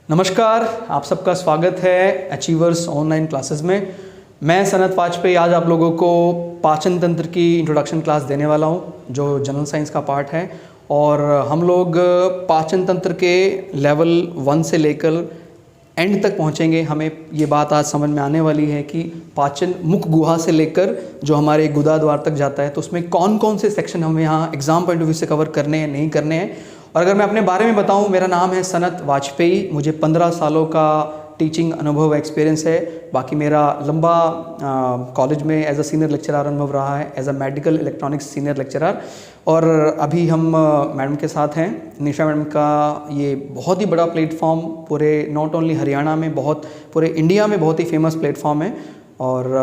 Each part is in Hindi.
नमस्कार, आप सबका स्वागत है अचीवर्स ऑनलाइन क्लासेस में। मैं सनत वाजपेयी आज आप लोगों को पाचन तंत्र की इंट्रोडक्शन क्लास देने वाला हूं, जो जनरल साइंस का पार्ट है। और हम लोग पाचन तंत्र के लेवल 1 से लेकर एंड तक पहुंचेंगे। हमें ये बात आज समझ में आने वाली है कि पाचन मुख गुहा से लेकर जो हमारे गुदा द्वार तक जाता है, तो उसमें कौन कौन से सेक्शन हमें यहाँ एग्जाम पॉइंट ऑफ व्यू से कवर करने हैं, नहीं करने हैं। और अगर मैं अपने बारे में बताऊं, मेरा नाम है सनत वाजपेयी। मुझे 15 सालों का टीचिंग अनुभव एक्सपीरियंस है। बाकी मेरा लंबा कॉलेज में एज अ सीनियर लेक्चरर अनुभव रहा है, as a medical electronics senior lecturer. और अभी हम मैडम के साथ हैं। निशा मैडम का ये बहुत ही बड़ा प्लेटफॉर्म पूरे नॉट ओनली हरियाणा में, पूरे इंडिया में बहुत ही फेमस प्लेटफॉर्म है। और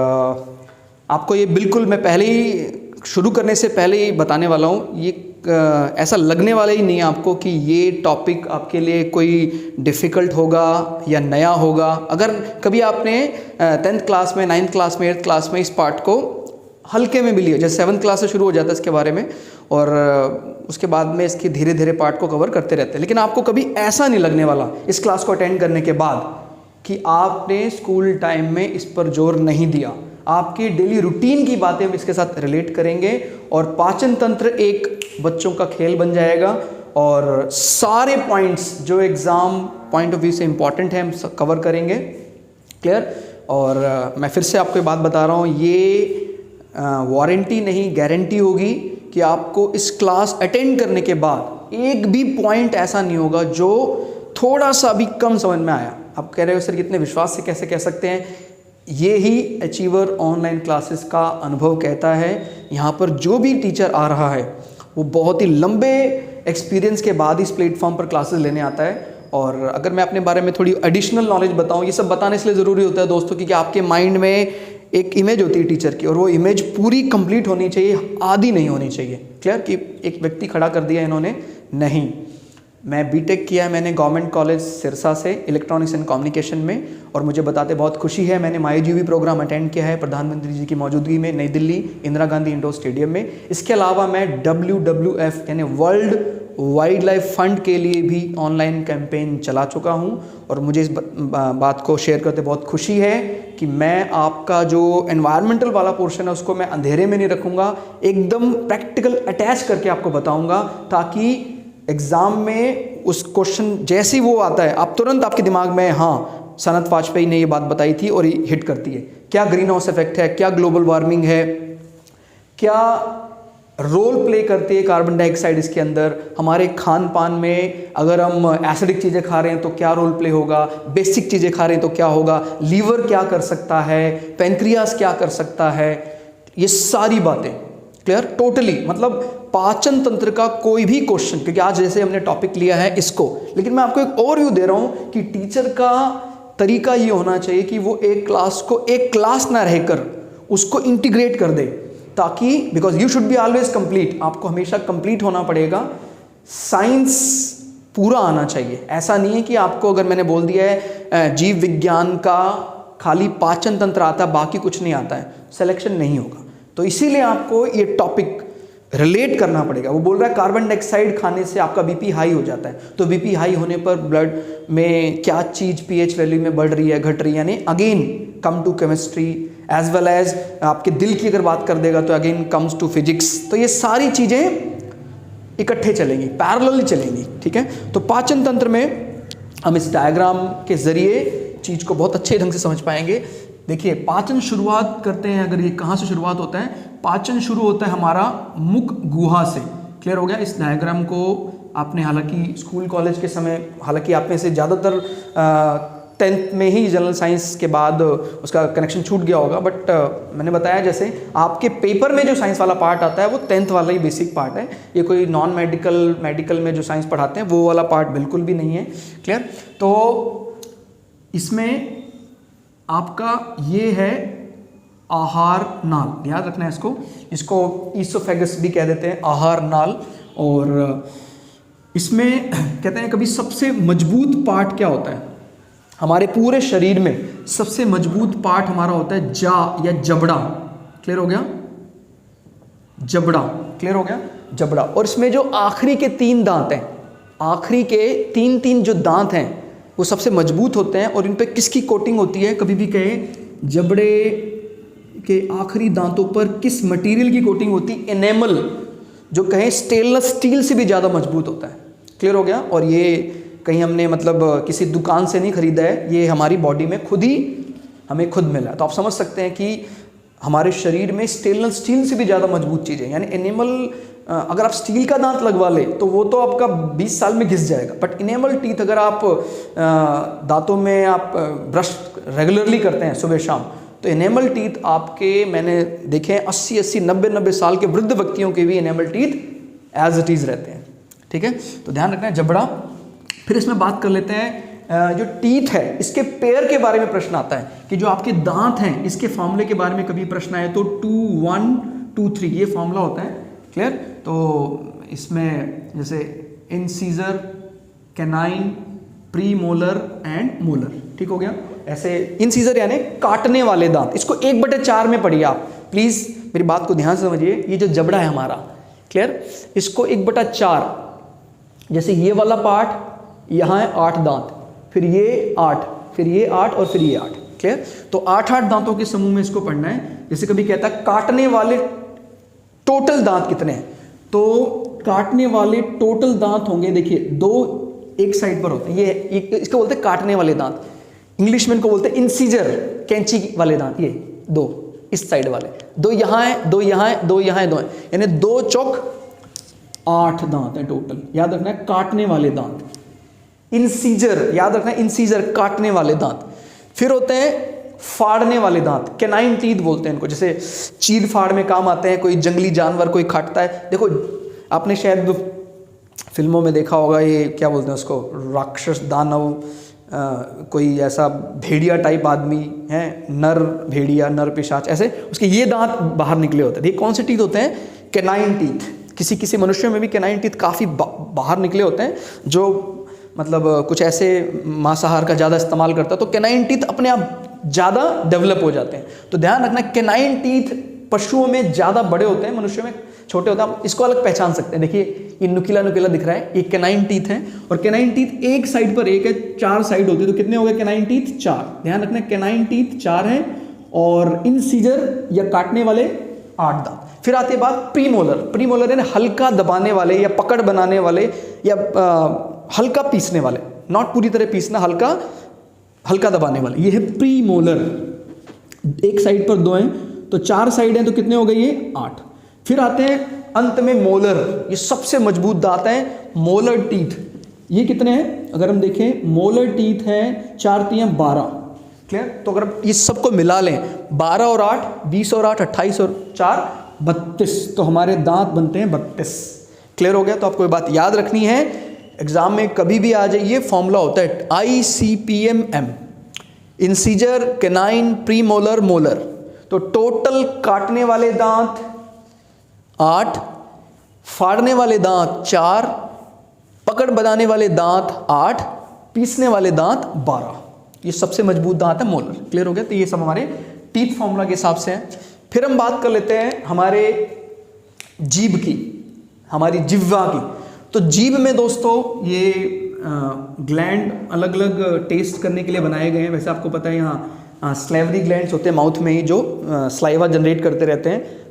आपको ये बिल्कुल मैं पहले ही शुरू करने से पहले ही बताने वाला हूँ, ये ऐसा लगने वाला ही नहीं है आपको कि ये टॉपिक आपके लिए कोई डिफ़िकल्ट होगा या नया होगा। अगर कभी आपने 10th क्लास में, 9th क्लास में, 8th क्लास में इस पार्ट को हल्के में भी लिया, जैसे 7th क्लास से शुरू हो जाता है इसके बारे में, और उसके बाद में इसके धीरे धीरे पार्ट को कवर करते रहते हैं। लेकिन आपको कभी ऐसा नहीं लगने वाला इस क्लास को अटेंड करने के बाद कि आपने स्कूल टाइम में इस पर जोर नहीं दिया। आपकी डेली रूटीन की बातें हम इसके साथ रिलेट करेंगे और पाचन तंत्र एक बच्चों का खेल बन जाएगा। और सारे पॉइंट्स जो एग्ज़ाम पॉइंट ऑफ व्यू से इम्पॉर्टेंट हैं हम कवर करेंगे। क्लियर? और मैं फिर से आपको ये बात बता रहा हूँ, ये वारंटी नहीं, गारंटी होगी कि आपको इस क्लास अटेंड करने के बाद एक भी पॉइंट ऐसा नहीं होगा जो थोड़ा सा भी कम समझ में आया। आप कह रहे हो सर कितने विश्वास से कैसे कह सकते हैं? ये ही अचीवर ऑनलाइन क्लासेस का अनुभव कहता है। यहाँ पर जो भी टीचर आ रहा है वो बहुत ही लंबे एक्सपीरियंस के बाद इस प्लेटफॉर्म पर क्लासेस लेने आता है। और अगर मैं अपने बारे में थोड़ी एडिशनल नॉलेज बताऊँ, ये सब बताने इसलिए ज़रूरी होता है दोस्तों, क्योंकि आपके माइंड में एक इमेज होती है टीचर की, और वो इमेज पूरी कंप्लीट होनी चाहिए, आधी नहीं होनी चाहिए। क्लियर? कि एक व्यक्ति खड़ा कर दिया इन्होंने, नहीं। मैं बीटेक किया है मैंने गवर्नमेंट कॉलेज सिरसा से इलेक्ट्रॉनिक्स एंड कम्युनिकेशन में, और मुझे बताते बहुत खुशी है मैंने माईजीवी प्रोग्राम अटेंड किया है प्रधानमंत्री जी की मौजूदगी में नई दिल्ली इंदिरा गांधी इंडोर स्टेडियम में। इसके अलावा मैं WWF यानी वर्ल्ड वाइल्ड लाइफ फंड के लिए भी ऑनलाइन कैंपेन चला चुका हूँ। और मुझे इस बात को शेयर करते बहुत खुशी है कि मैं आपका जो एनवायरमेंटल वाला पोर्शन है उसको मैं अंधेरे में नहीं रखूँगा, एकदम प्रैक्टिकल अटैच करके आपको बताऊँगा, ताकि एग्ज़ाम में उस क्वेश्चन जैसे ही वो आता है आप तुरंत आपके दिमाग में, हाँ सनत वाजपेयी ने ये बात बताई थी और ये हिट करती है। क्या ग्रीन हाउस इफेक्ट है, क्या ग्लोबल वार्मिंग है, क्या रोल प्ले करती है कार्बन डाइऑक्साइड इसके अंदर, हमारे खान पान में अगर हम एसिडिक चीज़ें खा रहे हैं तो क्या रोल प्ले होगा, बेसिक चीज़ें खा रहे हैं तो क्या होगा, लीवर क्या कर सकता है, पैंक्रियास क्या कर सकता है, ये सारी बातें। क्लियर? टोटली मतलब पाचन तंत्र का कोई भी क्वेश्चन, क्योंकि आज जैसे हमने टॉपिक लिया है इसको, लेकिन मैं आपको एक ओवरव्यू दे रहा हूं कि टीचर का तरीका ये होना चाहिए कि वो एक क्लास को एक क्लास ना रहकर उसको इंटीग्रेट कर दे, ताकि because you should be always complete, आपको हमेशा कंप्लीट होना पड़ेगा। साइंस पूरा आना चाहिए। ऐसा नहीं है कि आपको अगर मैंने बोल दिया है जीव विज्ञान का खाली पाचन तंत्र आता है बाकी कुछ नहीं आता है, सिलेक्शन नहीं होगा। तो इसीलिए आपको ये टॉपिक रिलेट करना पड़ेगा। वो बोल रहा है कार्बन डाइऑक्साइड खाने से आपका बीपी हाई हो जाता है, तो बीपी हाई होने पर ब्लड में क्या चीज़ पीएच वैल्यू में बढ़ रही है, घट रही है, यानी again come to chemistry as well as आपके दिल की अगर बात कर देगा तो अगेन कम्स टू फिजिक्स। तो ये सारी चीज़ें इकट्ठे चलेंगी, पैरेलली चलेंगी। ठीक है? तो पाचन तंत्र में हम इस डायग्राम के जरिए चीज़ को बहुत अच्छे ढंग से समझ पाएंगे। देखिए, पाचन शुरुआत करते हैं, अगर ये कहाँ से शुरुआत होता है, पाचन शुरू होता है हमारा मुख गुहा से। क्लियर हो गया? इस डायग्राम को आपने हालांकि स्कूल कॉलेज के समय, हालांकि आप में से ज़्यादातर 10th में ही जनरल साइंस के बाद उसका कनेक्शन छूट गया होगा, बट मैंने बताया जैसे आपके पेपर में जो साइंस वाला पार्ट आता है वो 10th वाला ही बेसिक पार्ट है। ये कोई नॉन मेडिकल में जो साइंस पढ़ाते हैं वो वाला पार्ट बिल्कुल भी नहीं है। क्लियर? तो इसमें आपका ये है आहार नाल, याद रखना है इसको ईसोफेगस भी कह देते हैं, आहार नाल। और इसमें कहते हैं कभी सबसे मजबूत पार्ट क्या होता है हमारे पूरे शरीर में? सबसे मजबूत पार्ट हमारा होता है जा या जबड़ा। क्लियर हो गया? जबड़ा। क्लियर हो गया? जबड़ा। और इसमें जो आखिरी के 3 दांत हैं, आखिरी के 3 जो दांत हैं, वो सबसे मजबूत होते हैं। और इन पे किसकी कोटिंग होती है? कभी भी कहें जबड़े के आखिरी दांतों पर किस मटेरियल की कोटिंग होती है? एनेमल, जो कहें स्टेनलेस स्टील से भी ज़्यादा मजबूत होता है। क्लियर हो गया? और ये कहीं हमने मतलब किसी दुकान से नहीं खरीदा है, ये हमारी बॉडी में खुद ही हमें खुद मिला है। तो आप समझ सकते हैं कि हमारे शरीर में स्टेनलेस स्टील से भी ज़्यादा मजबूत चीज़ें, यानी एनिमल, अगर आप स्टील का दांत लगवा ले तो वो तो आपका 20 साल में घिस जाएगा, बट इनेमल टीथ अगर आप दांतों में आप ब्रश रेगुलरली करते हैं सुबह शाम, तो इनेमल टीथ आपके, मैंने देखे हैं 80-80, 90-90 साल के वृद्ध व्यक्तियों के भी enamel teeth as it is रहते हैं। ठीक है, तो ध्यान रखना है जबड़ा। फिर इसमें बात कर लेते हैं जो टीथ है, इसके पेयर के बारे में प्रश्न आता है कि जो आपके दांत हैं इसके फॉर्मूले के बारे में कभी प्रश्न आए तो 2 1 2 3 ये फॉर्मूला होता है। क्लियर? तो इसमें जैसे incisor, canine, pre molar and molar. ठीक हो गया? ऐसे इंसीजर यानी काटने वाले दांत, इसको 1/4 में पढ़िए आप प्लीज़, मेरी बात को ध्यान से समझिए। ये जो जबड़ा है हमारा, क्लियर, इसको 1/4, जैसे ये वाला पार्ट, यहाँ है 8 दांत, फिर ये 8, फिर ये 8 और फिर ये 8। क्लियर? तो 8-8 दांतों के समूह में इसको पढ़ना है। जैसे कभी कहता है काटने वाले टोटल दांत कितने हैं, तो काटने वाले टोटल दांत होंगे, देखिए 2 एक साइड पर होते हैं, ये इसको बोलते हैं काटने वाले दांत। इंग्लिश में इनको बोलते हैं इंसीजर, कैंची वाले दांत। ये 2 इस साइड वाले, 2 यहाँ है, 2 यहाँ है, 2 यहाँ है, 2 है, यानी 2 चौक 8 दांत है टोटल। याद रखना है काटने वाले दांत। इंसीजर, याद रखना है इंसीजर, काटने वाले दांत। फिर होते हैं फाड़ने वाले दांत, कैनाइन टीथ बोलते हैं इनको, जैसे चीर फाड़ में काम आते हैं, कोई जंगली जानवर कोई काटता है। देखो आपने शायद फिल्मों में देखा होगा, ये क्या बोलते हैं उसको, राक्षस, दानव, कोई ऐसा भेड़िया टाइप आदमी है, नर भेड़िया, नर पिशाच, ऐसे उसके ये दांत बाहर निकले होते हैं। ये कौन से टीथ होते हैं? Canine teeth. किसी किसी मनुष्यों में भी कैनाइन टीथ काफ़ी बाहर निकले होते हैं, जो मतलब कुछ ऐसे मांसाहार का ज़्यादा इस्तेमाल करता है, तो कैनाइन टीथ अपने आप ज़्यादा डेवलप हो जाते हैं। तो ध्यान रखना, कैनाइन टीथ पशुओं में ज़्यादा बड़े होते हैं, मनुष्यों में छोटे होते हैं। आप इसको अलग पहचान सकते हैं। देखिए ये नुकीला नुकीला दिख रहा है, ये कैनाइन टीथ है। और कैनाइन टीथ एक साइड पर एक है, 4 साइड होती है, तो कितने हो गए कैनाइन टीथ? 4। ध्यान रखना, कैनाइन टीथ 4 है और इंसीजर या काटने वाले 8 दांत। फिर आती है बात प्रीमोलर। प्रीमोलर यानी हल्का दबाने वाले या पकड़ बनाने वाले या हल्का पीसने वाले, नॉट पूरी तरह पीसना, हल्का हल्का दबाने वाले, ये है प्रीमोलर। एक साइड पर 2 हैं, तो 4 साइड हैं, तो कितने हो गए ये? 8। फिर आते हैं अंत में मोलर, ये सबसे मजबूत दांत है, मोलर टीथ। ये कितने हैं? अगर हम देखें, मोलर टीथ है 4 3 12। क्लियर? तो अगर इस सबको मिला लें, 12 और 8 20 और 8 28 और 4 32, तो हमारे दांत बनते हैं 32। क्लियर हो गया? तो आपको ये बात याद रखनी है, एग्जाम में कभी भी आ जाइए, फॉर्मूला होता है ICPM, incisor, canine, premolar, molar. तो टोटल काटने वाले दांत 8, फाड़ने वाले दांत 4, पकड़ बनाने वाले दांत 8, पीसने वाले दांत 12। ये सबसे मजबूत दांत है मोलर। क्लियर हो गया? तो ये सब हमारे टीथ फॉर्मूला के हिसाब से है। फिर हम बात कर लेते हैं हमारे जीभ की, हमारी जिह्वा की। तो जीभ में दोस्तों ये ग्लैंड अलग अलग टेस्ट करने के लिए बनाए गए हैं। वैसे आपको पता है यहाँ स्लेवरी ग्लैंड्स होते हैं माउथ में ही, जो स्लाइवा जनरेट करते रहते हैं,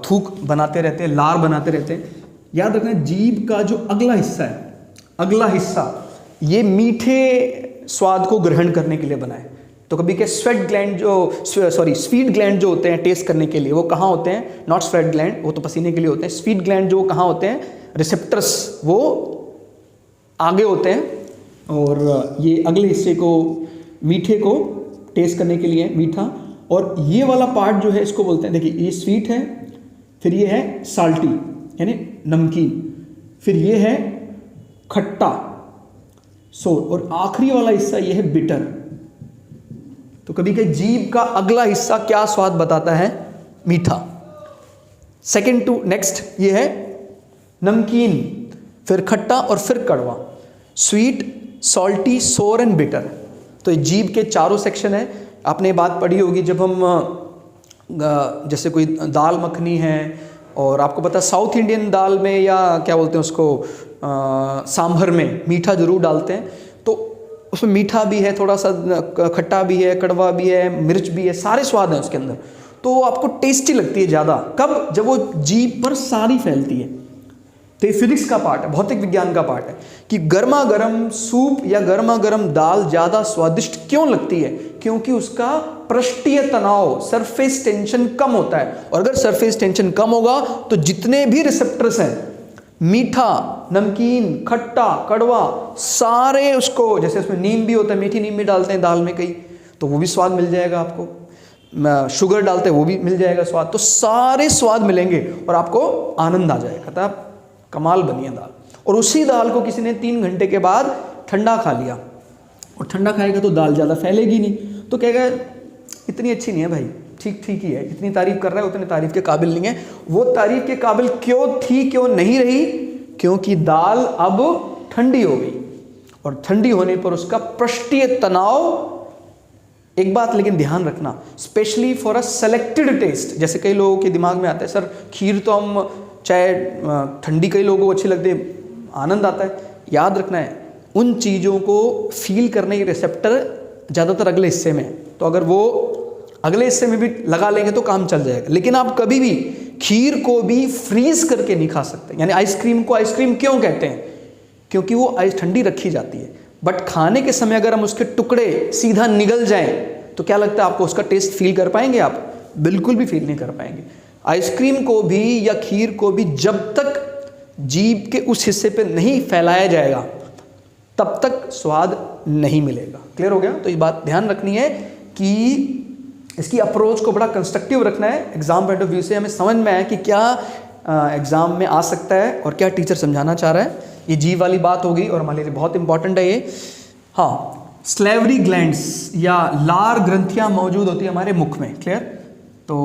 थूक बनाते रहते हैं, लार बनाते रहते हैं। याद रखना, जीभ का जो अगला हिस्सा है, अगला हिस्सा ये मीठे स्वाद को ग्रहण करने के लिए बना है। तो कभी के स्वीट ग्लैंड जो होते हैं टेस्ट करने के लिए, वो कहाँ होते हैं? नॉट स्वेट ग्लैंड, वो तो पसीने के लिए होते हैं। स्वीट ग्लैंड जो कहाँ होते हैं? रिसेप्टर्स, वो आगे होते हैं, और ये अगले हिस्से को, मीठे को टेस्ट करने के लिए, मीठा। और ये वाला पार्ट जो है इसको बोलते हैं, देखिए ये स्वीट है, फिर ये है साल्टी यानी नमकीन, फिर ये है खट्टा, सोर, और आखिरी वाला हिस्सा ये है बिटर। तो कभी के जीभ का अगला हिस्सा क्या स्वाद बताता है? मीठा। सेकंड टू नेक्स्ट ये है नमकीन, फिर खट्टा और फिर कड़वा, स्वीट, सॉल्टी, सोर एंड बिटर। तो जीभ के चारों सेक्शन है। आपने बात पढ़ी होगी जब हम जैसे कोई दाल मखनी है, और आपको पता है साउथ इंडियन दाल में या क्या बोलते हैं उसको, सांभर में मीठा जरूर डालते हैं। तो उसमें मीठा भी है, थोड़ा सा खट्टा भी है, कड़वा भी है, मिर्च भी है, सारे स्वाद हैं उसके अंदर। तो आपको टेस्टी लगती है ज़्यादा कब, जब वो जीभ पर सारी फैलती है। तो ये फिजिक्स का पार्ट है, भौतिक विज्ञान का पार्ट है कि गर्मा गर्म सूप या गर्मा गर्म दाल ज़्यादा स्वादिष्ट क्यों लगती है, क्योंकि उसका पृष्ठीय तनाव, सरफेस टेंशन कम होता है। और अगर सरफेस टेंशन कम होगा तो जितने भी रिसेप्टर्स हैं, मीठा, नमकीन, खट्टा, कड़वा, सारे उसको, जैसे उसमें नीम भी होता है, मीठी नीम भी डालते हैं दाल में कई, तो वो भी स्वाद मिल जाएगा आपको। शुगर डालते हैं वो भी मिल जाएगा स्वाद। तो सारे स्वाद मिलेंगे और आपको आनंद आ जाएगा, कहता है कमाल बनी है दाल। और उसी दाल को किसी ने 3 घंटे के बाद ठंडा खा लिया, और ठंडा खाएगा तो दाल ज़्यादा फैलेगी नहीं, तो कहेगा इतनी अच्छी नहीं है भाई, ठीक ठीक ही है, इतनी तारीफ कर रहा है, उतनी तारीफ के काबिल नहीं है। वो तारीफ के काबिल क्यों थी, क्यों नहीं रही, क्योंकि दाल अब ठंडी हो गई, और ठंडी होने पर उसका पृष्ठीय तनाव, एक बात लेकिन ध्यान रखना, specially for a selected test. जैसे कई लोगों के दिमाग में आता है सर खीर तो हम चाहे ठंडी, कई लोगों को अच्छी लगती है, आनंद आता है। याद रखना है उन चीज़ों को फील करने के रिसेप्टर ज़्यादातर अगले हिस्से में है, तो अगर वो अगले हिस्से में भी लगा लेंगे तो काम चल जाएगा। लेकिन आप कभी भी खीर को भी फ्रीज करके नहीं खा सकते। यानी आइसक्रीम को आइसक्रीम क्यों कहते हैं, क्योंकि वो आइस ठंडी रखी जाती है, बट खाने के समय अगर हम उसके टुकड़े सीधा निगल जाएं तो क्या लगता है आपको उसका टेस्ट फील कर पाएंगे आप? बिल्कुल भी फील नहीं कर पाएंगे। आइसक्रीम को भी या खीर को भी जब तक जीभ के उस हिस्से पे नहीं फैलाया जाएगा तब तक स्वाद नहीं मिलेगा। क्लियर हो गया? तो ये बात ध्यान रखनी है कि इसकी अप्रोच को बड़ा कंस्ट्रक्टिव रखना है। एग्जाम पॉइंट ऑफ व्यू से हमें समझ में आए कि क्या एग्जाम में आ सकता है और क्या टीचर समझाना चाह रहा है। ये जीभ वाली बात हो गई और हमारे लिए बहुत इंपॉर्टेंट है ये। हाँ, स्लेवरी ग्लैंड्स या लार ग्रंथियां मौजूद होती है हमारे मुख में। क्लियर? तो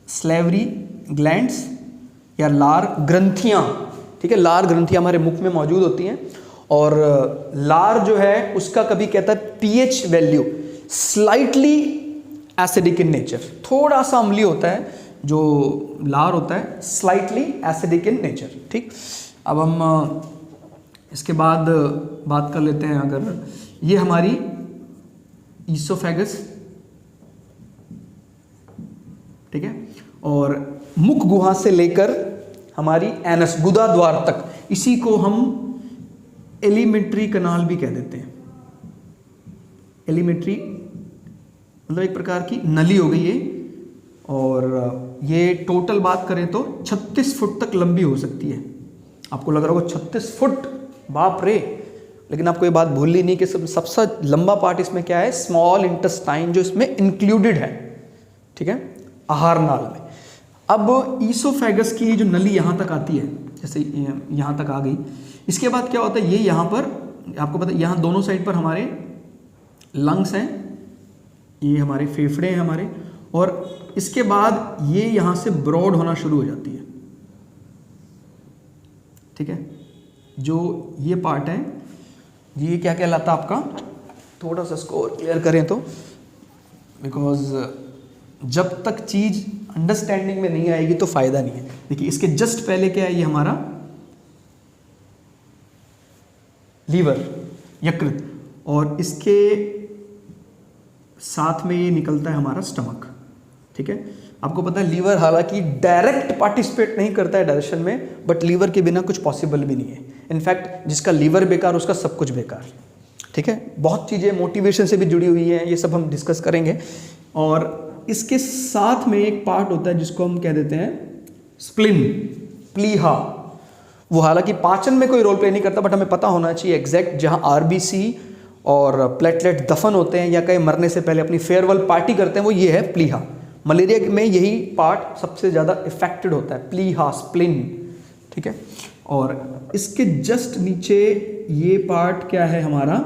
स्लेवरी ग्लैंड्स या लार ग्रंथियां, ठीक है, लार ग्रंथियां हमारे मुख में मौजूद होती हैं। और लार जो है उसका कभी कहता है pH value slightly acidic in nature, थोड़ा सा अम्लीय होता है जो लार होता है, स्लाइटली एसिडिक इन नेचर। ठीक, अब हम इसके बाद बात कर लेते हैं। अगर ये हमारी ईसोफेगस, ठीक है, और मुख गुहा से लेकर हमारी एनस गुदा द्वार तक, इसी को हम एलिमेंट्री कनाल भी कह देते हैं। एलिमेंट्री मतलब एक प्रकार की नली हो गई ये, और ये टोटल बात करें तो 36 फुट तक लंबी हो सकती है। आपको लग रहा होगा 36 फुट, बाप रे, लेकिन आपको ये बात भूलनी नहीं कि सबसे लंबा पार्ट इसमें क्या है, स्मॉल इंटेस्टाइन, जो इसमें इंक्लूडेड है। ठीक है, आहार नाल में। अब ईसोफेगस की जो नली यहाँ तक आती है, जैसे यहाँ तक आ गई, इसके बाद क्या होता है, ये यहाँ पर आपको पता है, यहाँ दोनों साइड पर हमारे लंग्स हैं, ये हमारे फेफड़े हैं हमारे, और इसके बाद ये यहाँ से ब्रॉड होना शुरू हो जाती है। ठीक है, जो ये पार्ट है ये क्या कहलाता है आपका, थोड़ा सा स्कोर क्लियर करें तो, बिकॉज जब तक चीज अंडरस्टैंडिंग में नहीं आएगी तो फायदा नहीं है। देखिए इसके जस्ट पहले क्या है, ये हमारा लीवर, यकृत, और इसके साथ में ये निकलता है हमारा स्टमक। ठीक है, आपको पता है लीवर हालांकि डायरेक्ट पार्टिसिपेट नहीं करता है डाइजेशन में, बट लीवर के बिना कुछ पॉसिबल भी नहीं है। इनफैक्ट जिसका लीवर बेकार उसका सब कुछ बेकार। ठीक है, बहुत चीज़ें मोटिवेशन से भी जुड़ी हुई हैं, ये सब हम डिस्कस करेंगे। और इसके साथ में एक पार्ट होता है जिसको हम कह देते हैं स्प्लिन, प्लीहा। वो हालांकि पाचन में कोई रोल प्ले नहीं करता, बट हमें पता होना चाहिए एग्जैक्ट जहां आरबीसी और प्लेटलेट दफन होते हैं या कहीं मरने से पहले अपनी फेयरवेल पार्टी करते हैं, वो ये है प्लीहा। मलेरिया में यही पार्ट सबसे ज़्यादा इफेक्टेड होता है, प्लीहा, स्प्लिन। ठीक है, और इसके जस्ट नीचे ये पार्ट क्या है हमारा,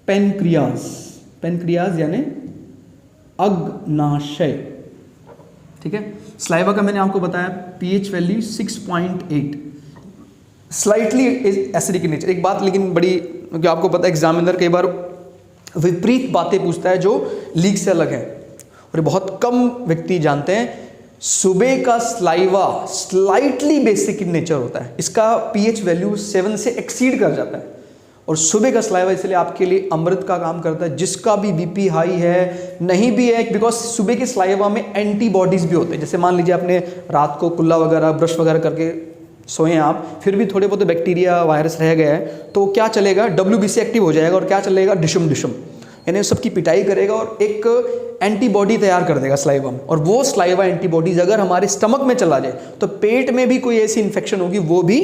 पेनक्रियाज। पेनक्रियाज यानी अग्नाशय। ठीक है, स्लाइवा का मैंने आपको बताया pH value 6.8, slightly acidic in nature. एक बात लेकिन बड़ी, क्योंकि आपको पता है एग्जामिनर कई बार विपरीत बातें पूछता है जो लीक से अलग है, और बहुत कम व्यक्ति जानते हैं। सुबह का saliva slightly basic in nature होता है, इसका पीएच वैल्यू 7 से एक्सीड कर जाता है। और सुबह का सलाइवा इसलिए आपके लिए अमृत का काम करता है। जिसका भी बीपी हाई है, नहीं भी है, बिकॉज सुबह के सलाइवा में एंटीबॉडीज़ भी होते हैं। जैसे मान लीजिए आपने रात को कुल्ला वगैरह ब्रश वगैरह करके सोए आप, फिर भी थोड़े बहुत बैक्टीरिया वायरस रह गया है, तो क्या चलेगा, WBC एक्टिव हो जाएगा और क्या चलेगा, डिशम डिशम, यानी सबकी पिटाई करेगा और एक एंटीबॉडी तैयार कर देगा सलाइवा में। और वो सलाइवा एंटीबॉडीज अगर हमारे स्टमक में चला जाए तो पेट में भी कोई ऐसी इन्फेक्शन होगी वो भी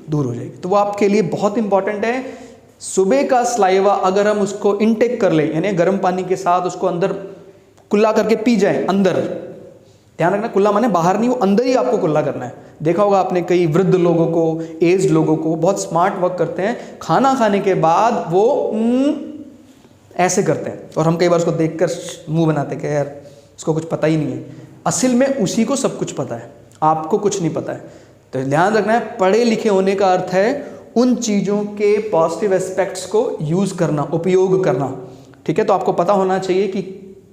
दूर हो जाएगी। तो वो आपके लिए बहुत इंपॉर्टेंट है। सुबह का सलाइवा अगर हम उसको इनटेक कर लें, यानी गर्म पानी के साथ उसको अंदर कुल्ला करके पी जाए, अंदर, ध्यान रखना कुल्ला माने बाहर नहीं, वो अंदर ही आपको कुल्ला करना है। देखा होगा आपने कई वृद्ध लोगों को, एज लोगों को बहुत स्मार्ट वर्क करते हैं, खाना खाने के बाद वो ऐसे करते हैं और हम कई बार उसको देखकर मुंह बनाते हैं कि यार उसको कुछ पता ही नहीं है। असल में उसी को सब कुछ पता है, आपको कुछ नहीं पता है। तो ध्यान रखना है, पढ़े लिखे होने का अर्थ है उन चीज़ों के पॉजिटिव एस्पेक्ट्स को यूज़ करना, उपयोग करना, ठीक है। तो आपको पता होना चाहिए कि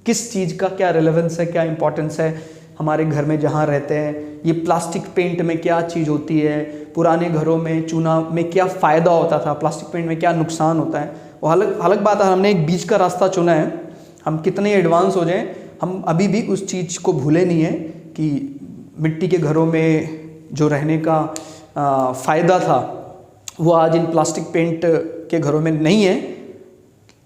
किस चीज़ का क्या रेलेवेंस है, क्या इंपॉर्टेंस है हमारे घर में जहाँ रहते हैं। ये प्लास्टिक पेंट में क्या चीज़ होती है, पुराने घरों में चूना में क्या फ़ायदा होता था, प्लास्टिक पेंट में क्या नुकसान होता है, वो अलग बात है। हमने एक बीच का रास्ता चुना है, हम कितने एडवांस हो जाएं, हम अभी भी उस चीज़ को भूले नहीं है कि मिट्टी के घरों में जो रहने का फ़ायदा था वो आज इन प्लास्टिक पेंट के घरों में नहीं है।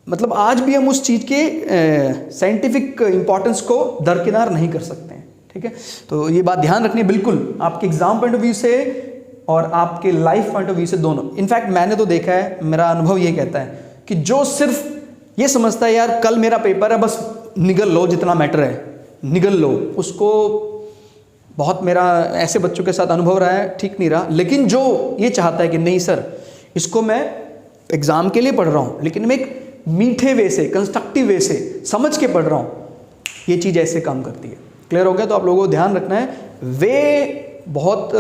मतलब आज भी हम उस चीज़ के साइंटिफिक इम्पोर्टेंस को दरकिनार नहीं कर सकते हैं, ठीक है। तो ये बात ध्यान रखनी है बिल्कुल, आपके एग्ज़ाम पॉइंट ऑफ व्यू से और आपके लाइफ पॉइंट ऑफ व्यू से दोनों। इनफैक्ट मैंने तो देखा है, मेरा अनुभव ये कहता है कि जो सिर्फ ये समझता है यार कल मेरा पेपर है, बस निगल लो, जितना मैटर है निगल लो, उसको बहुत, मेरा ऐसे बच्चों के साथ अनुभव रहा है, ठीक नहीं रहा। लेकिन जो ये चाहता है कि नहीं सर, इसको मैं एग्ज़ाम के लिए पढ़ रहा हूँ लेकिन मैं एक मीठे वे से, कंस्ट्रक्टिव वे से समझ के पढ़ रहा हूँ, ये चीज़ ऐसे काम करती है। क्लियर हो गया? तो आप लोगों को ध्यान रखना है, वे बहुत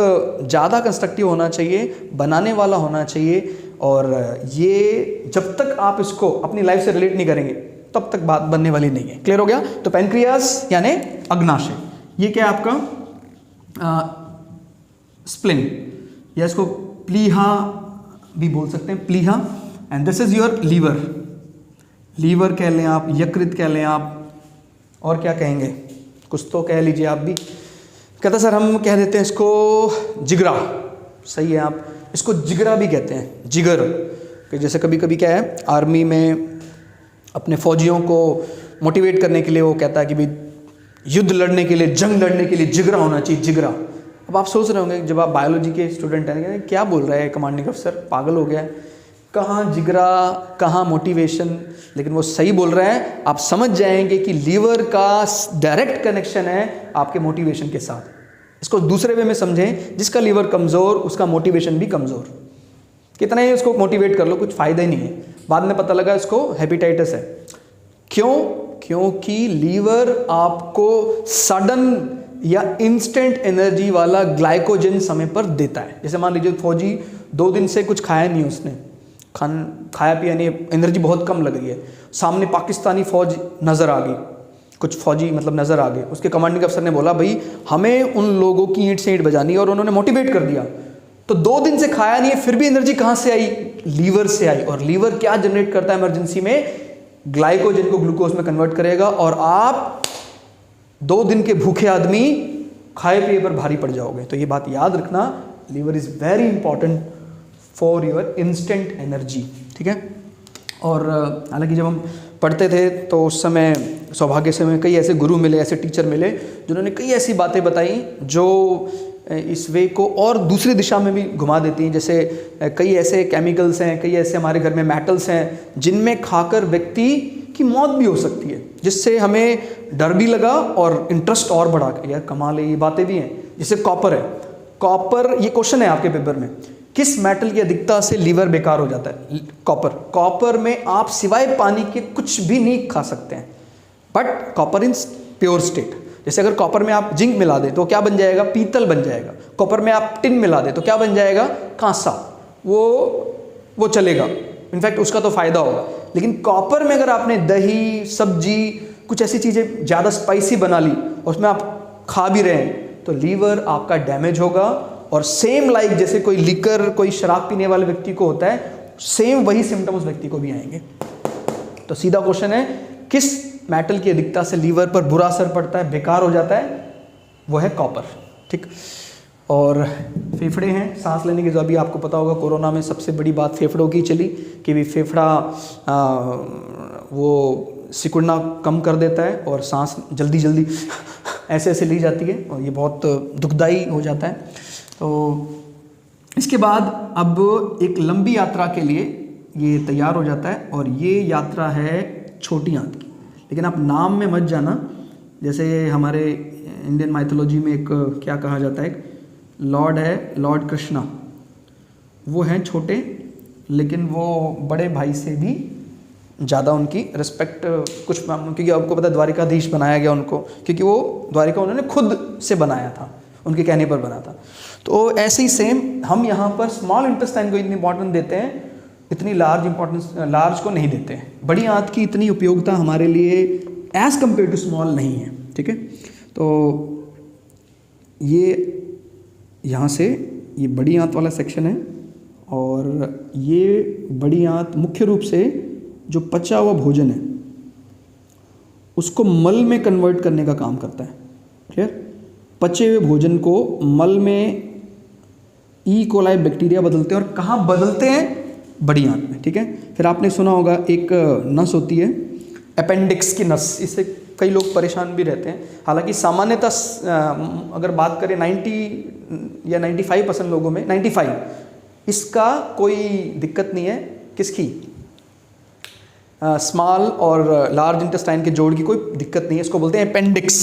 ज़्यादा कंस्ट्रक्टिव होना चाहिए, बनाने वाला होना चाहिए। और ये जब तक आप इसको अपनी लाइफ से रिलेट नहीं करेंगे तब तक बात बनने वाली नहीं है। क्लियर हो गया? तो पैनक्रियास यानी अग्नाशय, ये क्या है आपका स्प्लिन, या इसको प्लीहा भी बोल सकते हैं, प्लीहा। And this is your liver, liver कह लें आप, यकृत कह लें आप, और क्या कहेंगे, कुछ तो कह लीजिए आप भी। कहता सर हम कह देते हैं इसको जिगरा, सही है, आप इसको जिगरा भी कहते हैं, जिगर। कि जैसे कभी कभी क्या है, आर्मी में अपने फौजियों को मोटिवेट करने के लिए वो कहता है कि भाई युद्ध लड़ने के लिए, जंग लड़ने के लिए जिगरा होना चाहिए, जिगरा। अब आप सोच रहे होंगे, जब आप बायोलॉजी के स्टूडेंट हैं, क्या बोल रहा है कमांडिंग अफसर, पागल हो गया है, कहाँ जिगरा कहाँ मोटिवेशन। लेकिन वो सही बोल रहा है, आप समझ जाएंगे कि लीवर का डायरेक्ट कनेक्शन है आपके मोटिवेशन के साथ। इसको दूसरे वे में समझें, जिसका लीवर कमज़ोर उसका मोटिवेशन भी कमज़ोर। कितना ही उसको मोटिवेट कर लो, कुछ फ़ायदा ही नहीं है। बाद में पता लगा इसको हेपेटाइटिस है। क्यों? क्योंकि लीवर आपको सडन या इंस्टेंट एनर्जी वाला ग्लाइकोजन समय पर देता है। जैसे मान लीजिए फौजी 2 दिन से कुछ खाया नहीं, उसने खाया पिया नहीं, एनर्जी बहुत कम लग रही है, सामने पाकिस्तानी फौज नज़र आ गई, कुछ फौजी मतलब नज़र आ गए, उसके कमांडिंग अफसर ने बोला भाई हमें उन लोगों की ईंट से ईंट बजानी है, और उन्होंने मोटिवेट कर दिया। तो 2 दिन से खाया नहीं है, फिर भी एनर्जी कहाँ से आई? लीवर से आई। और लीवर क्या जनरेट करता है इमरजेंसी में? ग्लाइकोजन को ग्लूकोज में कन्वर्ट करेगा, और आप 2 दिन के भूखे आदमी खाए पिए पर भारी पड़ जाओगे। तो ये बात याद रखना, liver is very important for your instant energy, ठीक है। और हालांकि जब हम पढ़ते थे तो उस समय सौभाग्य से हमें कई ऐसे गुरु मिले, ऐसे टीचर मिले जिन्होंने कई ऐसी बातें बताई जो इस वे को और दूसरी दिशा में भी घुमा देती हैं। जैसे कई ऐसे केमिकल्स हैं, कई ऐसे हमारे घर में मेटल्स हैं जिनमें खाकर व्यक्ति की मौत भी हो सकती है, जिससे हमें डर भी लगा और इंटरेस्ट और बढ़ा के यार कमाल है, ये बातें भी हैं। जैसे कॉपर है, कॉपर, ये क्वेश्चन है आपके पेपर में, किस मेटल की अधिकता से लीवर बेकार हो जाता है? कॉपर। कॉपर में आप सिवाय पानी के कुछ भी नहीं खा सकते हैं, but copper in pure state. जैसे अगर कॉपर में आप जिंक मिला दें तो क्या बन जाएगा? पीतल बन जाएगा। कॉपर में आप टिन मिला दें तो क्या बन जाएगा? कांसा। वो चलेगा, इनफैक्ट उसका तो फायदा होगा। लेकिन कॉपर में अगर आपने दही, सब्जी, कुछ ऐसी चीज़ें ज़्यादा स्पाइसी बना ली और उसमें आप खा भी रहे हैं तो लीवर आपका डैमेज होगा। और सेम लाइक जैसे कोई लिकर, कोई शराब पीने वाले व्यक्ति को होता है, सेम वही सिम्टम उस व्यक्ति को भी आएंगे। तो सीधा क्वेश्चन है, किस मेटल की अधिकता से लीवर पर बुरा असर पड़ता है, बेकार हो जाता है? वो है कॉपर। ठीक। और फेफड़े हैं, सांस लेने की, जो अभी आपको पता होगा कोरोना में सबसे बड़ी बात फेफड़ों की चली कि भी फेफड़ा वो सिकुड़ना कम कर देता है और सांस जल्दी जल्दी ऐसे ऐसे ली जाती है और ये बहुत दुखदाई हो जाता है। तो इसके बाद अब एक लंबी यात्रा के लिए ये तैयार हो जाता है और ये यात्रा है छोटी आंत की। लेकिन आप नाम में मत जाना, जैसे हमारे इंडियन माइथोलॉजी में एक क्या कहा जाता है, एक लॉर्ड है, लॉर्ड कृष्णा, वो हैं छोटे लेकिन वो बड़े भाई से भी ज़्यादा उनकी रिस्पेक्ट कुछ, क्योंकि आपको पता है द्वारिकाधीश बनाया गया उनको, क्योंकि वो द्वारिका उन्होंने खुद से बनाया था, उनके कहने पर बना था। तो ऐसे ही सेम हम यहाँ पर स्मॉल इंटेस्टाइन को इतनी इंपॉर्टेंस देते हैं, इतनी लार्ज को नहीं देते हैं। बड़ी आंत की इतनी उपयोगिता हमारे लिए एज कम्पेयर टू स्मॉल नहीं है। ठीक है, तो ये यहाँ से ये बड़ी आंत वाला सेक्शन है और ये बड़ी आंत मुख्य रूप से जो पचा हुआ भोजन है उसको मल में कन्वर्ट करने का काम करता है। क्लियर? पचे हुए भोजन को मल में ई कोलाई बैक्टीरिया बदलते हैं और कहाँ बदलते हैं? बड़ी आंत में। ठीक है, फिर आपने सुना होगा एक नस होती है अपेंडिक्स की नस, इससे कई लोग परेशान भी रहते हैं। हालांकि सामान्यतः अगर बात करें 90 या 95% लोगों में 95 इसका कोई दिक्कत नहीं है। किसकी? स्मॉल और लार्ज इंटेस्टाइन के जोड़ की कोई दिक्कत नहीं है, इसको बोलते हैं अपेंडिक्स।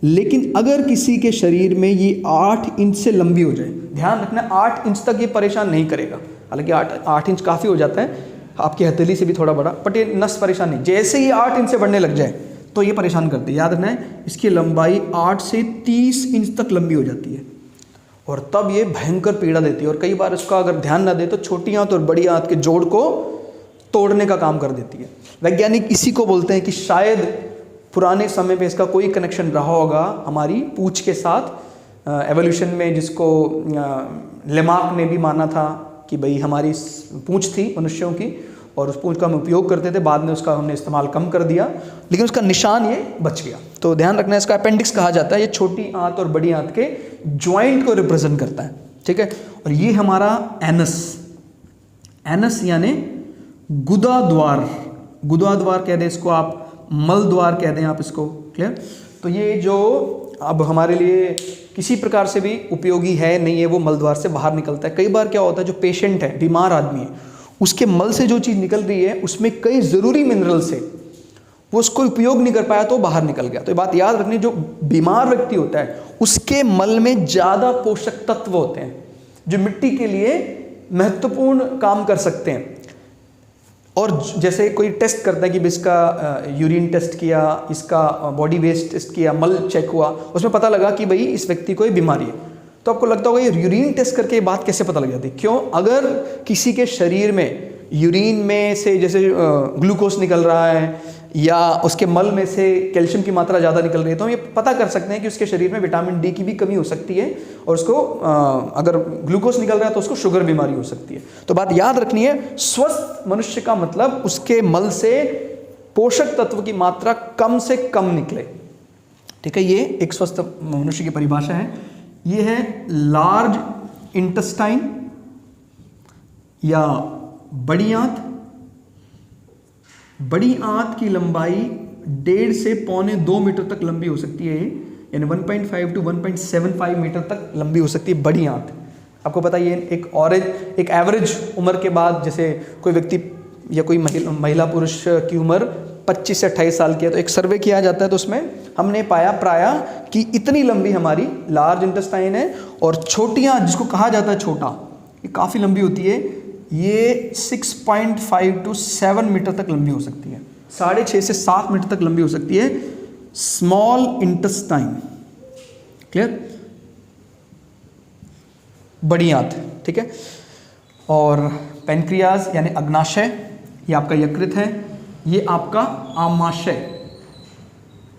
लेकिन अगर किसी के शरीर में ये 8 इंच से लंबी हो जाए, ध्यान रखना 8 इंच तक ये परेशान नहीं करेगा, हालांकि 8 इंच काफ़ी हो जाता है, आपकी हथेली से भी थोड़ा बड़ा, बट ये नस परेशान नहीं। जैसे ही 8 इंच से बढ़ने लग जाए तो ये परेशान करती है। याद रखना है इसकी लंबाई 8 से 30 इंच तक लंबी हो जाती है और तब ये भयंकर पीड़ा देती है और कई बार इसका अगर ध्यान ना दे तो छोटी आंत और बड़ी आंत के जोड़ को तोड़ने का काम कर देती है। वैज्ञानिक इसी को बोलते हैं कि शायद पुराने समय पे इसका कोई कनेक्शन रहा होगा हमारी पूंछ के साथ एवोल्यूशन में, जिसको लेमार्क ने भी माना था कि भाई हमारी पूंछ थी मनुष्यों की और उस पूंछ का हम उपयोग करते थे, बाद में उसका हमने इस्तेमाल कम कर दिया, लेकिन उसका निशान ये बच गया। तो ध्यान रखना है, इसका अपेंडिक्स कहा जाता है। ये छोटी आंत और बड़ी आंत के ज्वाइंट को रिप्रेजेंट करता है। ठीक है, और ये हमारा एनस, एनस यानी गुदा द्वार, गुदा द्वार कह दें इसको आप, मल द्वार कह दें आप इसको। क्लियर? तो ये जो अब हमारे लिए किसी प्रकार से भी उपयोगी है नहीं है, वो मल द्वार से बाहर निकलता है। कई बार क्या होता है, जो पेशेंट है, बीमार आदमी है, उसके मल से जो चीज़ निकल रही है उसमें कई ज़रूरी मिनरल्स है, वो उसको उपयोग नहीं कर पाया तो बाहर निकल गया। तो ये बात याद रखनी, जो बीमार व्यक्ति होता है उसके मल में ज़्यादा पोषक तत्व होते हैं जो मिट्टी के लिए महत्वपूर्ण काम कर सकते हैं। और जैसे कोई टेस्ट करता है कि इसका यूरिन टेस्ट किया, इसका बॉडी वेस्ट टेस्ट किया, मल चेक हुआ, उसमें पता लगा कि भाई इस व्यक्ति को ये बीमारी है, तो आपको लगता होगा ये यूरिन टेस्ट करके ये बात कैसे पता लग जाती है? क्यों? अगर किसी के शरीर में यूरिन में से जैसे ग्लूकोज निकल रहा है या उसके मल में से कैल्शियम की मात्रा ज़्यादा निकल रही है, तो हम ये पता कर सकते हैं कि उसके शरीर में विटामिन डी की भी कमी हो सकती है और उसको अगर ग्लूकोज निकल रहा है तो उसको शुगर बीमारी हो सकती है। तो बात याद रखनी है, स्वस्थ मनुष्य का मतलब उसके मल से पोषक तत्व की मात्रा कम से कम निकले। ठीक है, ये एक स्वस्थ मनुष्य की परिभाषा है। ये है लार्ज इंटेस्टाइन या बड़ी आंत। बड़ी आंत की लंबाई 1.5 से 1.25 मीटर तक लंबी हो सकती है, यानी 1.5 to 1.75 मीटर तक लंबी हो सकती है बड़ी आंत। आपको पता है ये एक एवरेज उम्र के बाद, जैसे कोई व्यक्ति या कोई महिला पुरुष की उम्र 25 से 28 साल की है, तो एक सर्वे किया जाता है, तो उसमें हमने पाया प्रायः कि इतनी लंबी हमारी लार्ज इंटेस्टाइन है और छोटियाँ जिसको कहा जाता है छोटा, ये काफ़ी लंबी होती है। ये 6.5 to 7 मीटर तक लंबी हो सकती है, 6.5 से 7 मीटर तक लंबी हो सकती है स्मॉल इंटेस्टाइन। क्लियर? बड़ी आंत। ठीक है, और पेनक्रियाज यानी अग्नाशय, ये आपका यकृत है, ये आपका आमाशय,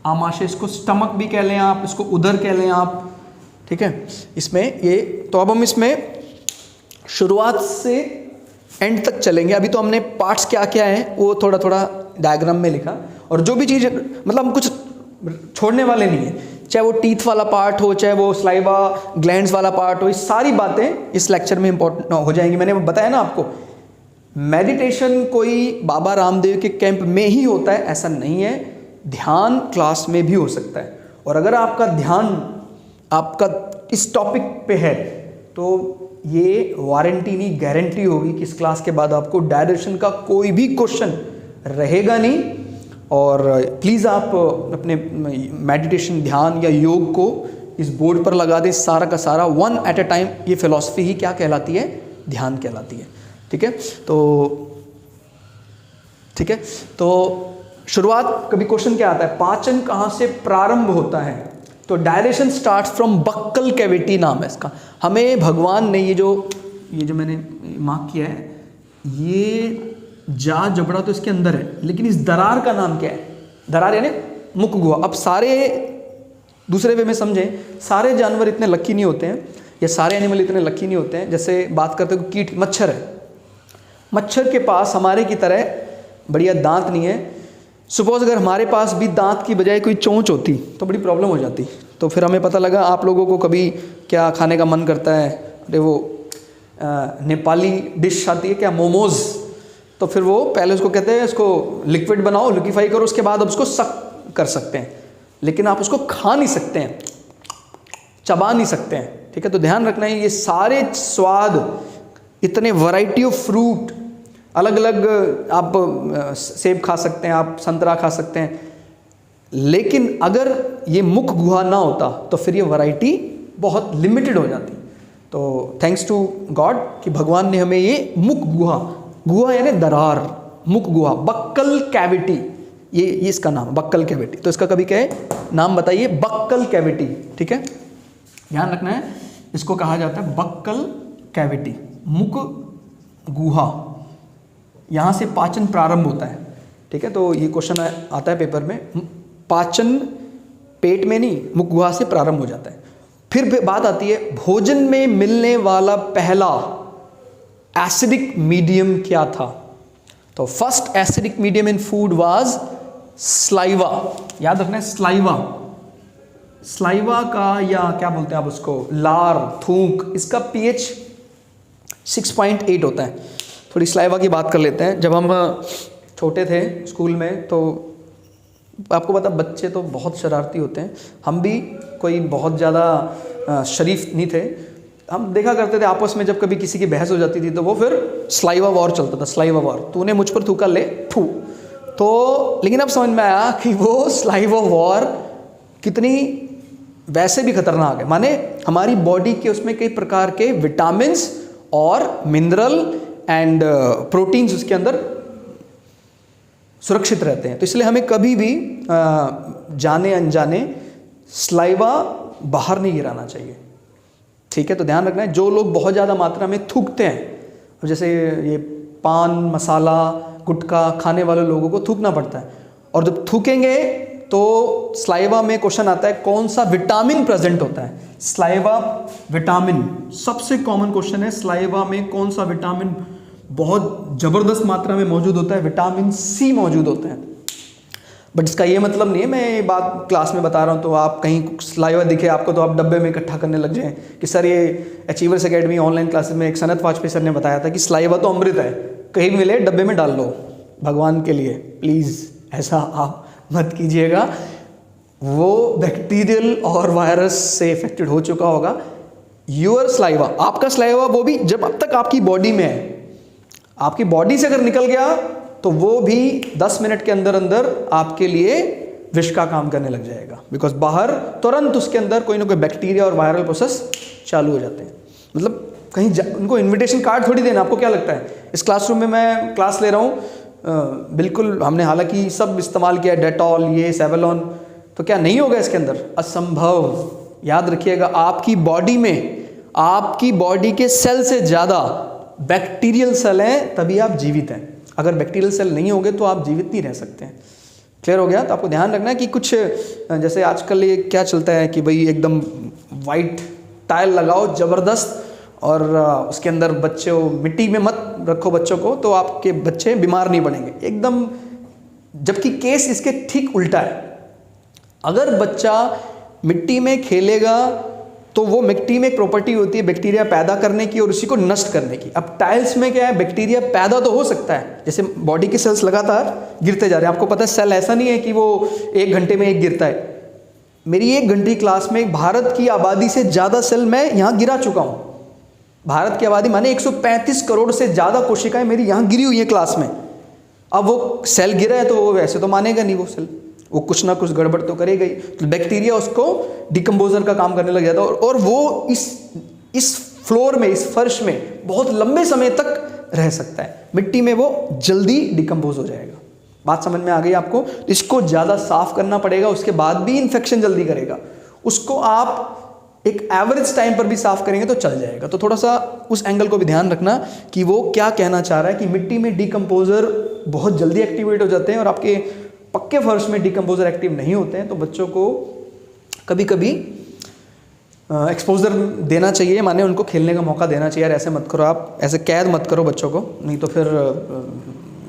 आमाशय इसको स्टमक भी कह लें आप, इसको उदर कह लें आप। ठीक है, इसमें ये, तो अब हम इसमें शुरुआत से एंड तक चलेंगे। अभी तो हमने पार्ट्स क्या क्या हैं वो थोड़ा थोड़ा डायग्राम में लिखा, और जो भी चीज़ मतलब हम कुछ छोड़ने वाले नहीं है, चाहे वो टीथ वाला पार्ट हो, चाहे वो स्लाइवा ग्लैंड्स वाला पार्ट हो, ये सारी बातें इस लेक्चर में इंपॉर्टेंट हो जाएंगी। मैंने बताया ना आपको, मेडिटेशन कोई बाबा रामदेव के कैंप में ही होता है ऐसा नहीं है, ध्यान क्लास में भी हो सकता है। और अगर आपका ध्यान आपका इस टॉपिक पे है तो ये वारंटी नहीं, गारंटी होगी कि इस क्लास के बाद आपको डायरेक्शन का कोई भी क्वेश्चन रहेगा नहीं। और प्लीज़ आप अपने मेडिटेशन, ध्यान या योग को इस बोर्ड पर लगा दें, सारा का सारा, वन एट अ टाइम। ये फिलॉसफी ही क्या कहलाती है? ध्यान कहलाती है। ठीक है, तो शुरुआत कभी क्वेश्चन क्या आता है, पाचन कहाँ से प्रारंभ होता है? तो direction starts from buccal cavity नाम है इसका। हमें भगवान ने ये जो मैंने मार्क किया है, ये जा जबड़ा तो इसके अंदर है, लेकिन इस दरार का नाम क्या है? दरार यानी मुख गुहा। अब सारे दूसरे वे में समझें, सारे जानवर इतने लकी नहीं होते हैं, या सारे एनिमल इतने लकी नहीं होते हैं। जैसे बात करते हो कीट, मच्छर है, मच्छर के पास हमारे की तरह बढ़िया दांत नहीं है। सपोज अगर हमारे पास भी दांत की बजाय कोई चोंच होती तो बड़ी प्रॉब्लम हो जाती। तो फिर हमें पता लगा आप लोगों को कभी क्या खाने का मन करता है, अरे वो नेपाली डिश आती है क्या, मोमोज, तो फिर वो पहले उसको कहते हैं इसको लिक्विड बनाओ, लिक्विफाई करो, उसके बाद आप उसको सक कर सकते हैं, लेकिन आप उसको खा नहीं सकते हैं, चबा नहीं सकते हैं। ठीक है, तो ध्यान रखना है, ये सारे स्वाद, इतने वैरायटी ऑफ फ्रूट, अलग अलग आप सेब खा सकते हैं, आप संतरा खा सकते हैं, लेकिन अगर ये मुख गुहा ना होता तो फिर ये वैरायटी बहुत लिमिटेड हो जाती। तो थैंक्स टू गॉड कि भगवान ने हमें ये मुख गुहा, गुहा यानी दरार, मुख गुहा, बक्कल कैविटी, ये इसका नाम बक्कल कैविटी। तो इसका कभी क्या है नाम बताइए, बक्कल कैविटी। ठीक है, ध्यान रखना है, इसको कहा जाता है बक्कल कैविटी, मुख गुहा, यहाँ से पाचन प्रारंभ होता है। ठीक है, तो ये क्वेश्चन आता है पेपर में, पाचन पेट में नहीं, मुख गुहा से प्रारंभ हो जाता है। फिर बात आती है भोजन में मिलने वाला पहला एसिडिक मीडियम क्या था? तो first acidic medium in food was saliva. याद रखना है, स्लाइवा, स्लाइवा का या क्या बोलते हैं आप उसको, लार, थूक, इसका पीएच 6.8 होता है। थोड़ी स्लाइवा की बात कर लेते हैं। जब हम छोटे थे स्कूल में तो आपको पता बच्चे तो बहुत शरारती होते हैं, हम भी कोई बहुत ज़्यादा शरीफ नहीं थे। हम देखा करते थे आपस में जब कभी किसी की बहस हो जाती थी तो वो फिर स्लाइवा वॉर चलता था, स्लाइवा वॉर, तूने मुझ पर थूका ले थू। तो लेकिन अब समझ में आया कि वो स्लाइवा वॉर कितनी वैसे भी खतरनाक है, माने हमारी बॉडी के उसमें कई प्रकार के विटामिन्स और मिनरल एंड प्रोटीन्स उसके अंदर सुरक्षित रहते हैं। तो इसलिए हमें कभी भी जाने अनजाने स्लाइवा बाहर नहीं गिराना चाहिए। ठीक है, तो ध्यान रखना है, जो लोग बहुत ज़्यादा मात्रा में थूकते हैं, जैसे ये पान मसाला गुटखा खाने वाले लोगों को थूकना पड़ता है, और जब थूकेंगे तो स्लाइवा में क्वेश्चन आता है कौन सा विटामिन प्रेजेंट होता है। स्लाइवा विटामिन सबसे कॉमन क्वेश्चन है, स्लाइवा में कौन सा विटामिन बहुत ज़बरदस्त मात्रा में मौजूद होता है? विटामिन सी मौजूद होता है। बट इसका ये मतलब नहीं है, मैं ये बात क्लास में बता रहा हूँ तो आप कहीं स्लाइवा दिखे आपको तो आप डब्बे में इकट्ठा करने लग जाएं कि सर ये अचीवर्स एकेडमी ऑनलाइन क्लासेस में एक सनत वाजपेयी सर ने बताया था कि स्लाइवा तो अमृत है, कहीं भी मिले डब्बे में डाल लो, भगवान के लिए प्लीज़ ऐसा आप मत कीजिएगा। वो बैक्टीरियल और वायरस से इफेक्टेड हो चुका होगा। योर स्लाइवा, आपका स्लाइवा वो भी जब अब तक आपकी बॉडी में है, आपकी बॉडी से अगर निकल गया तो वो भी 10 मिनट के अंदर अंदर आपके लिए विष का काम करने लग जाएगा, बिकॉज बाहर तुरंत उसके अंदर कोई ना कोई बैक्टीरिया और वायरल प्रोसेस चालू हो जाते हैं। मतलब कहीं उनको इनविटेशन कार्ड थोड़ी देना, आपको क्या लगता है? इस क्लासरूम में मैं क्लास ले रहा हूँ, बिल्कुल हमने हालांकि सब इस्तेमाल किया, डेटॉल, ये सेवलॉन, तो क्या नहीं होगा इसके अंदर? असंभव। याद रखिएगा, आपकी बॉडी में आपकी बॉडी के सेल से ज़्यादा बैक्टीरियल सेल हैं, तभी आप जीवित हैं। अगर बैक्टीरियल सेल नहीं होंगे तो आप जीवित नहीं रह सकते हैं। क्लियर हो गया? तो आपको ध्यान रखना है कि कुछ जैसे आजकल ये क्या चलता है कि भाई एकदम वाइट टाइल लगाओ ज़बरदस्त और उसके अंदर बच्चों मिट्टी में मत रखो बच्चों को, तो आपके बच्चे बीमार नहीं पड़ेंगे एकदम। जबकि केस इसके ठीक उल्टा है। अगर बच्चा मिट्टी में खेलेगा तो वो मिट्टी में एक प्रॉपर्टी होती है बैक्टीरिया पैदा करने की और उसी को नष्ट करने की। अब टाइल्स में क्या है, बैक्टीरिया पैदा तो हो सकता है, जैसे बॉडी के सेल्स लगातार गिरते जा रहे हैं। आपको पता है सेल ऐसा नहीं है कि वो 1 घंटे में एक गिरता है। मेरी 1 घंटे क्लास में भारत की आबादी से ज़्यादा सेल मैं यहाँ गिरा चुका हूँ। भारत की आबादी माने 135 करोड़ से ज़्यादा कोशिकाएं मेरी यहाँ गिरी हुई है क्लास में। अब वो सेल गिरा है तो वो वैसे तो मानेगा नहीं, वो सेल वो कुछ ना कुछ गड़बड़ तो करेगा ही। तो बैक्टीरिया उसको डिकम्पोजर का काम करने लग जाता है और वो इस फ्लोर में, इस फर्श में बहुत लंबे समय तक रह सकता है। मिट्टी में वो जल्दी डिकम्पोज हो जाएगा। बात समझ में आ गई आपको? इसको ज़्यादा साफ करना पड़ेगा, उसके बाद भी इन्फेक्शन जल्दी करेगा। उसको आप एक एवरेज टाइम पर भी साफ करेंगे तो चल जाएगा। तो थोड़ा सा उस एंगल को भी ध्यान रखना कि वो क्या कहना चाह रहा है कि मिट्टी में डिकम्पोजर बहुत जल्दी एक्टिवेट हो जाते हैं और आपके पक्के फर्श में डिकम्पोजर एक्टिव नहीं होते हैं। तो बच्चों को कभी कभी एक्सपोजर देना चाहिए, माने उनको खेलने का मौका देना चाहिए। यार ऐसे मत करो, आप ऐसे कैद मत करो बच्चों को, नहीं तो फिर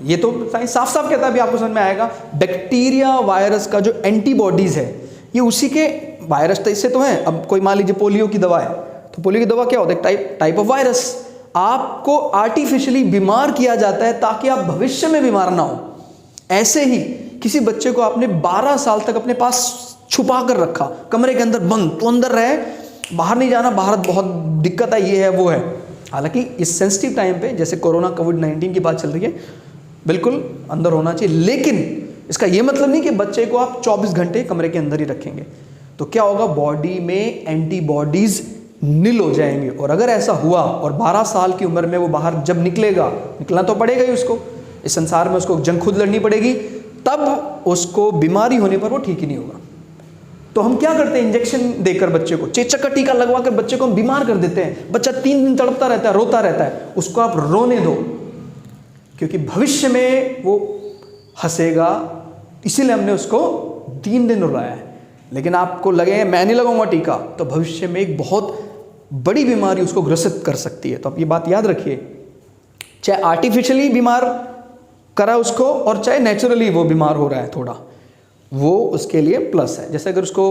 ये तो साफ साफ कहता है, अभी आपको समझ में आएगा। बैक्टीरिया वायरस का जो एंटीबॉडीज़ है ये उसी के, वायरस तो इससे तो है। अब कोई मान लीजिए पोलियो की दवा है, तो पोलियो की दवा क्या होता है, टाइप ऑफ वायरस। आपको आर्टिफिशियली बीमार किया जाता है ताकि आप भविष्य में बीमार ना हो। ऐसे ही किसी बच्चे को आपने 12 साल तक अपने पास छुपा कर रखा, कमरे के अंदर बंद, तो अंदर रहे, बाहर नहीं जाना, बाहर बहुत दिक्कत है, ये है वो है। हालांकि इस सेंसिटिव टाइम पे जैसे कोरोना कोविड-19 की बात चल रही है, बिल्कुल अंदर होना चाहिए। लेकिन इसका ये मतलब नहीं कि बच्चे को आप 24 घंटे कमरे के अंदर ही रखेंगे। तो क्या होगा, बॉडी में एंटीबॉडीज निल हो जाएंगे। और अगर ऐसा हुआ और 12 साल की उम्र में वो बाहर जब निकलेगा, निकलना तो पड़ेगा ही उसको, इस संसार में उसको जंग खुद लड़नी पड़ेगी, तब उसको बीमारी होने पर वो ठीक ही नहीं होगा। तो हम क्या करते हैं, इंजेक्शन देकर बच्चे को, चेचक का टीका लगवा कर बच्चे को हम बीमार कर देते हैं। बच्चा 3 दिन तड़पता रहता है, रोता रहता है, उसको आप रोने दो, क्योंकि भविष्य में वो हंसेगा। इसीलिए हमने उसको 3 दिन रुलाया है। लेकिन आपको लगे मैं नहीं लगाऊंगा टीका, तो भविष्य में एक बहुत बड़ी बीमारी उसको ग्रसित कर सकती है। तो आप ये बात याद रखिए, चाहे आर्टिफिशियली बीमार करा उसको और चाहे नेचुरली वो बीमार हो रहा है थोड़ा, वो उसके लिए प्लस है। जैसे अगर उसको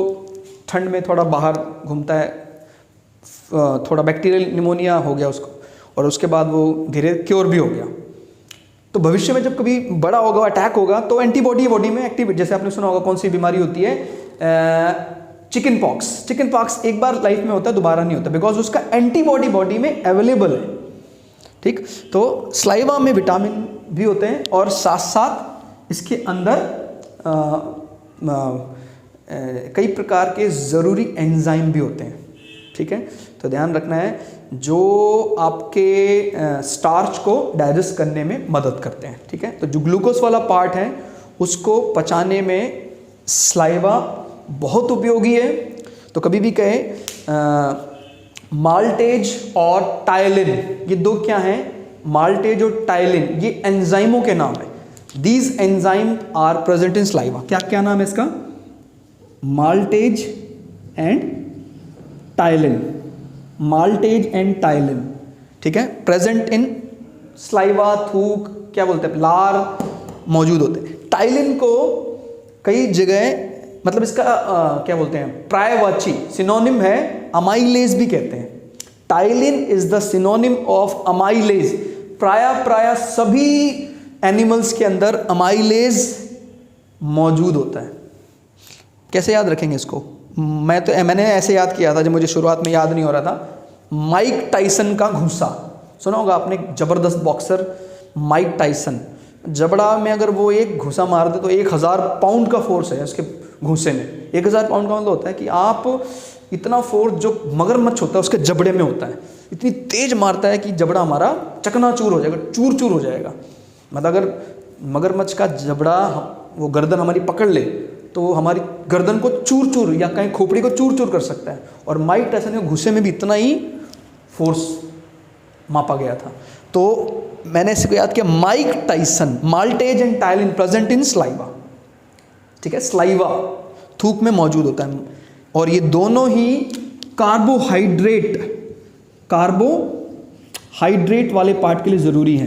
ठंड में थोड़ा बाहर घूमता है, थोड़ा बैक्टीरियल निमोनिया हो गया उसको, और उसके बाद वो धीरे क्योर भी हो गया, तो भविष्य में जब कभी बड़ा होगा, अटैक होगा, तो एंटीबॉडी बॉडी में एक्टिव, जैसे आपने सुना होगा कौन सी बीमारी होती है, चिकन पॉक्स। चिकन पॉक्स एक बार लाइफ में होता है, दोबारा नहीं होता, बिकॉज उसका एंटीबॉडी बॉडी में अवेलेबल है। ठीक, तो स्लाइवा में विटामिन भी होते हैं और साथ साथ इसके अंदर कई प्रकार के ज़रूरी एंजाइम भी होते हैं। ठीक है, तो ध्यान रखना है, जो आपके स्टार्च को डाइजेस्ट करने में मदद करते हैं। ठीक है, तो जो ग्लूकोज वाला पार्ट है उसको पचाने में स्लाइवा बहुत उपयोगी है। तो कभी भी कहे माल्टेज और टाइलिन, ये दो क्या हैं, माल्टेज और टाइलिन, ये एंजाइमों के नाम है। These enzyme are present in saliva. क्या क्या नाम है इसका, maltase and ptyalin, maltase and ptyalin. ठीक है, प्रेजेंट इन स्लाइवा, थूक, क्या बोलते हैं, लार मौजूद होते हैं। टाइलिन को कई जगह, मतलब इसका क्या बोलते हैं, पर्यायवाची सिनोनिम है, अमाइलेज भी कहते हैं। Ptyalin is the synonym of amylase. प्राय सभी एनिमल्स के अंदर अमाइलेज मौजूद होता है। कैसे याद रखेंगे इसको, मैंने ऐसे याद किया था, जब मुझे शुरुआत में याद नहीं हो रहा था। माइक टाइसन का घूंसा सुना होगा आपने, जबरदस्त बॉक्सर माइक टाइसन, जबड़ा में अगर वो एक घूंसा मार दे तो 1000 पाउंड का फोर्स है उसके घूंसे में। 1000 पाउंड का मतलब होता है कि आप इतना फोर्स जो मगरमच्छ होता है उसके जबड़े में होता है, इतनी तेज मारता है कि जबड़ा हमारा चकनाचूर हो जाएगा, चूर चूर हो जाएगा। मतलब अगर मगरमच्छ का जबड़ा वो गर्दन हमारी पकड़ ले तो हमारी गर्दन को चूर चूर या कहीं खोपड़ी को चूर चूर कर सकता है। और माइक टाइसन के घुस्से में भी इतना ही फोर्स मापा गया था। तो मैंने इसको याद किया, Mike Tyson, maltase and ptyalin present in saliva. ठीक है, स्लाइवा थूक में मौजूद होता है, और ये दोनों ही कार्बोहाइड्रेट हाइड्रेट वाले पार्ट के लिए ज़रूरी है।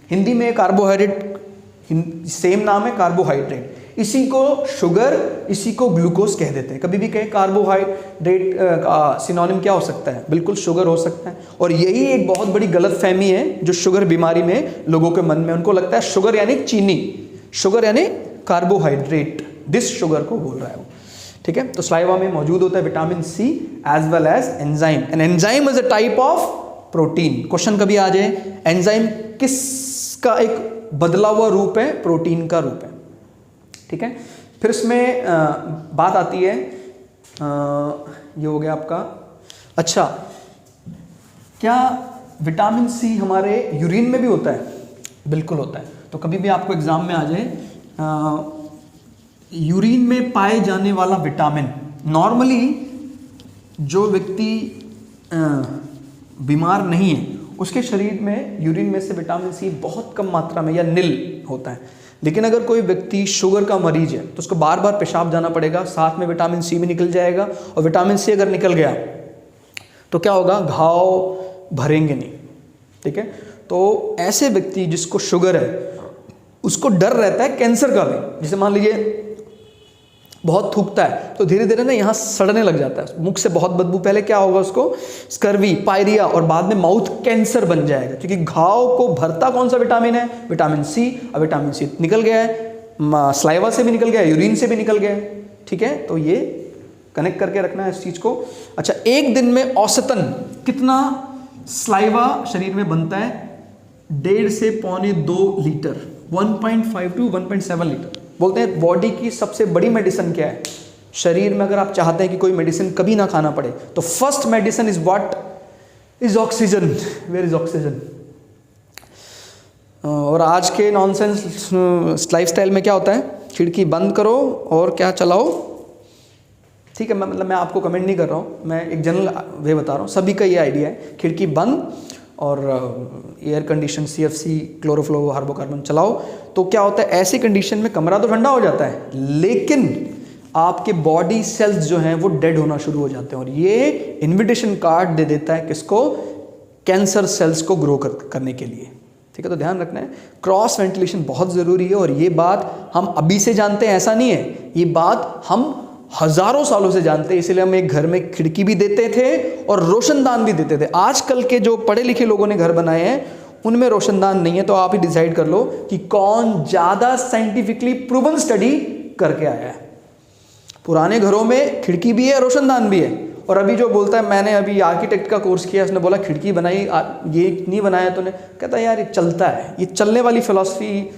हिंदी में कार्बोहाइड्रेट सेम नाम है, कार्बोहाइड्रेट। इसी को शुगर, इसी को ग्लूकोज कह देते हैं। कभी भी कहें कार्बोहाइड्रेट का सिनोनिम क्या हो सकता है? बिल्कुल शुगर हो सकता है। और यही एक बहुत बड़ी गलतफहमी है जो शुगर बीमारी में लोगों के मन में, उनको लगता है शुगर यानी चीनी, शुगर यानी कार्बोहाइड्रेट, दिस शुगर को बोल रहा है वो। ठीक है, तो सलाइवा में मौजूद होता है vitamin C as well as enzyme. An enzyme is a type of protein. Question कभी आ जाए, एंजाइम किसका एक बदला हुआ रूप है? प्रोटीन का रूप है। ठीक है, फिर इसमें बात आती है, ये हो गया आपका। अच्छा, क्या विटामिन सी हमारे यूरिन में भी होता है? बिल्कुल होता है। तो कभी भी आपको एग्जाम में आ जाए यूरिन में पाए जाने वाला विटामिन, नॉर्मली जो व्यक्ति बीमार नहीं है उसके शरीर में यूरिन में से विटामिन सी बहुत कम मात्रा में या नील होता है। लेकिन अगर कोई व्यक्ति शुगर का मरीज है तो उसको बार बार पेशाब जाना पड़ेगा, साथ में विटामिन सी भी निकल जाएगा। और विटामिन सी अगर निकल गया तो क्या होगा? घाव भरेंगे नहीं। ठीक है, तो ऐसे व्यक्ति जिसको शुगर है उसको डर रहता है कैंसर का भी। जैसे मान लीजिए बहुत थूकता है तो धीरे धीरे ना यहाँ सड़ने लग जाता है, मुख से बहुत बदबू, पहले क्या होगा उसको स्कर्वी, पायरिया, और बाद में माउथ कैंसर बन जाएगा। क्योंकि घाव को भरता कौन सा विटामिन है? Vitamin C. अब विटामिन सी निकल गया है, स्लाइवा से भी निकल गया है, यूरिन से भी निकल गया है। ठीक है, तो ये कनेक्ट करके रखना है इस चीज़ को। अच्छा, एक दिन में औसतन कितना स्लाइवा शरीर में बनता है? 1.5 से पौने 2 लीटर, 1.5 to 1.7 लीटर। बोलते हैं बॉडी की सबसे बड़ी मेडिसिन क्या है? शरीर में अगर आप चाहते हैं कि कोई मेडिसिन कभी ना खाना पड़े तो first medicine is what? Is oxygen. Where is oxygen? और आज के नॉनसेंस लाइफस्टाइल में क्या होता है? खिड़की बंद करो और क्या चलाओ। ठीक है, मैं आपको कमेंट नहीं कर रहा हूँ, मैं एक जनरल वे बता रहा हूँ। सभी का ये आइडिया है, खिड़की बंद और एयर कंडीशन CFC क्लोरोफ्लोरोकार्बन चलाओ। तो क्या होता है, ऐसी कंडीशन में कमरा तो ठंडा हो जाता है लेकिन आपके बॉडी सेल्स जो हैं वो डेड होना शुरू हो जाते हैं। और ये इन्विटेशन कार्ड दे देता है किसको? कैंसर सेल्स को ग्रो करने के लिए। ठीक है, तो ध्यान रखना है, क्रॉस वेंटिलेशन बहुत ज़रूरी है। और ये बात हम अभी से जानते हैं ऐसा नहीं है, ये बात हम हजारों सालों से जानते हैं। इसलिए हम एक घर में खिड़की भी देते थे और रोशनदान भी देते थे। आजकल के जो पढ़े लिखे लोगों ने घर बनाए हैं उनमें रोशनदान नहीं है। तो आप ही डिसाइड कर लो कि कौन ज़्यादा साइंटिफिकली प्रूवन स्टडी करके आया है। पुराने घरों में खिड़की भी है, रोशनदान भी है। और अभी जो बोलता है मैंने अभी आर्किटेक्ट का कोर्स किया, उसने बोला खिड़की बनाई, ये नहीं बनाया तूने, कहता है यार ये चलता है। ये चलने वाली फिलॉसफी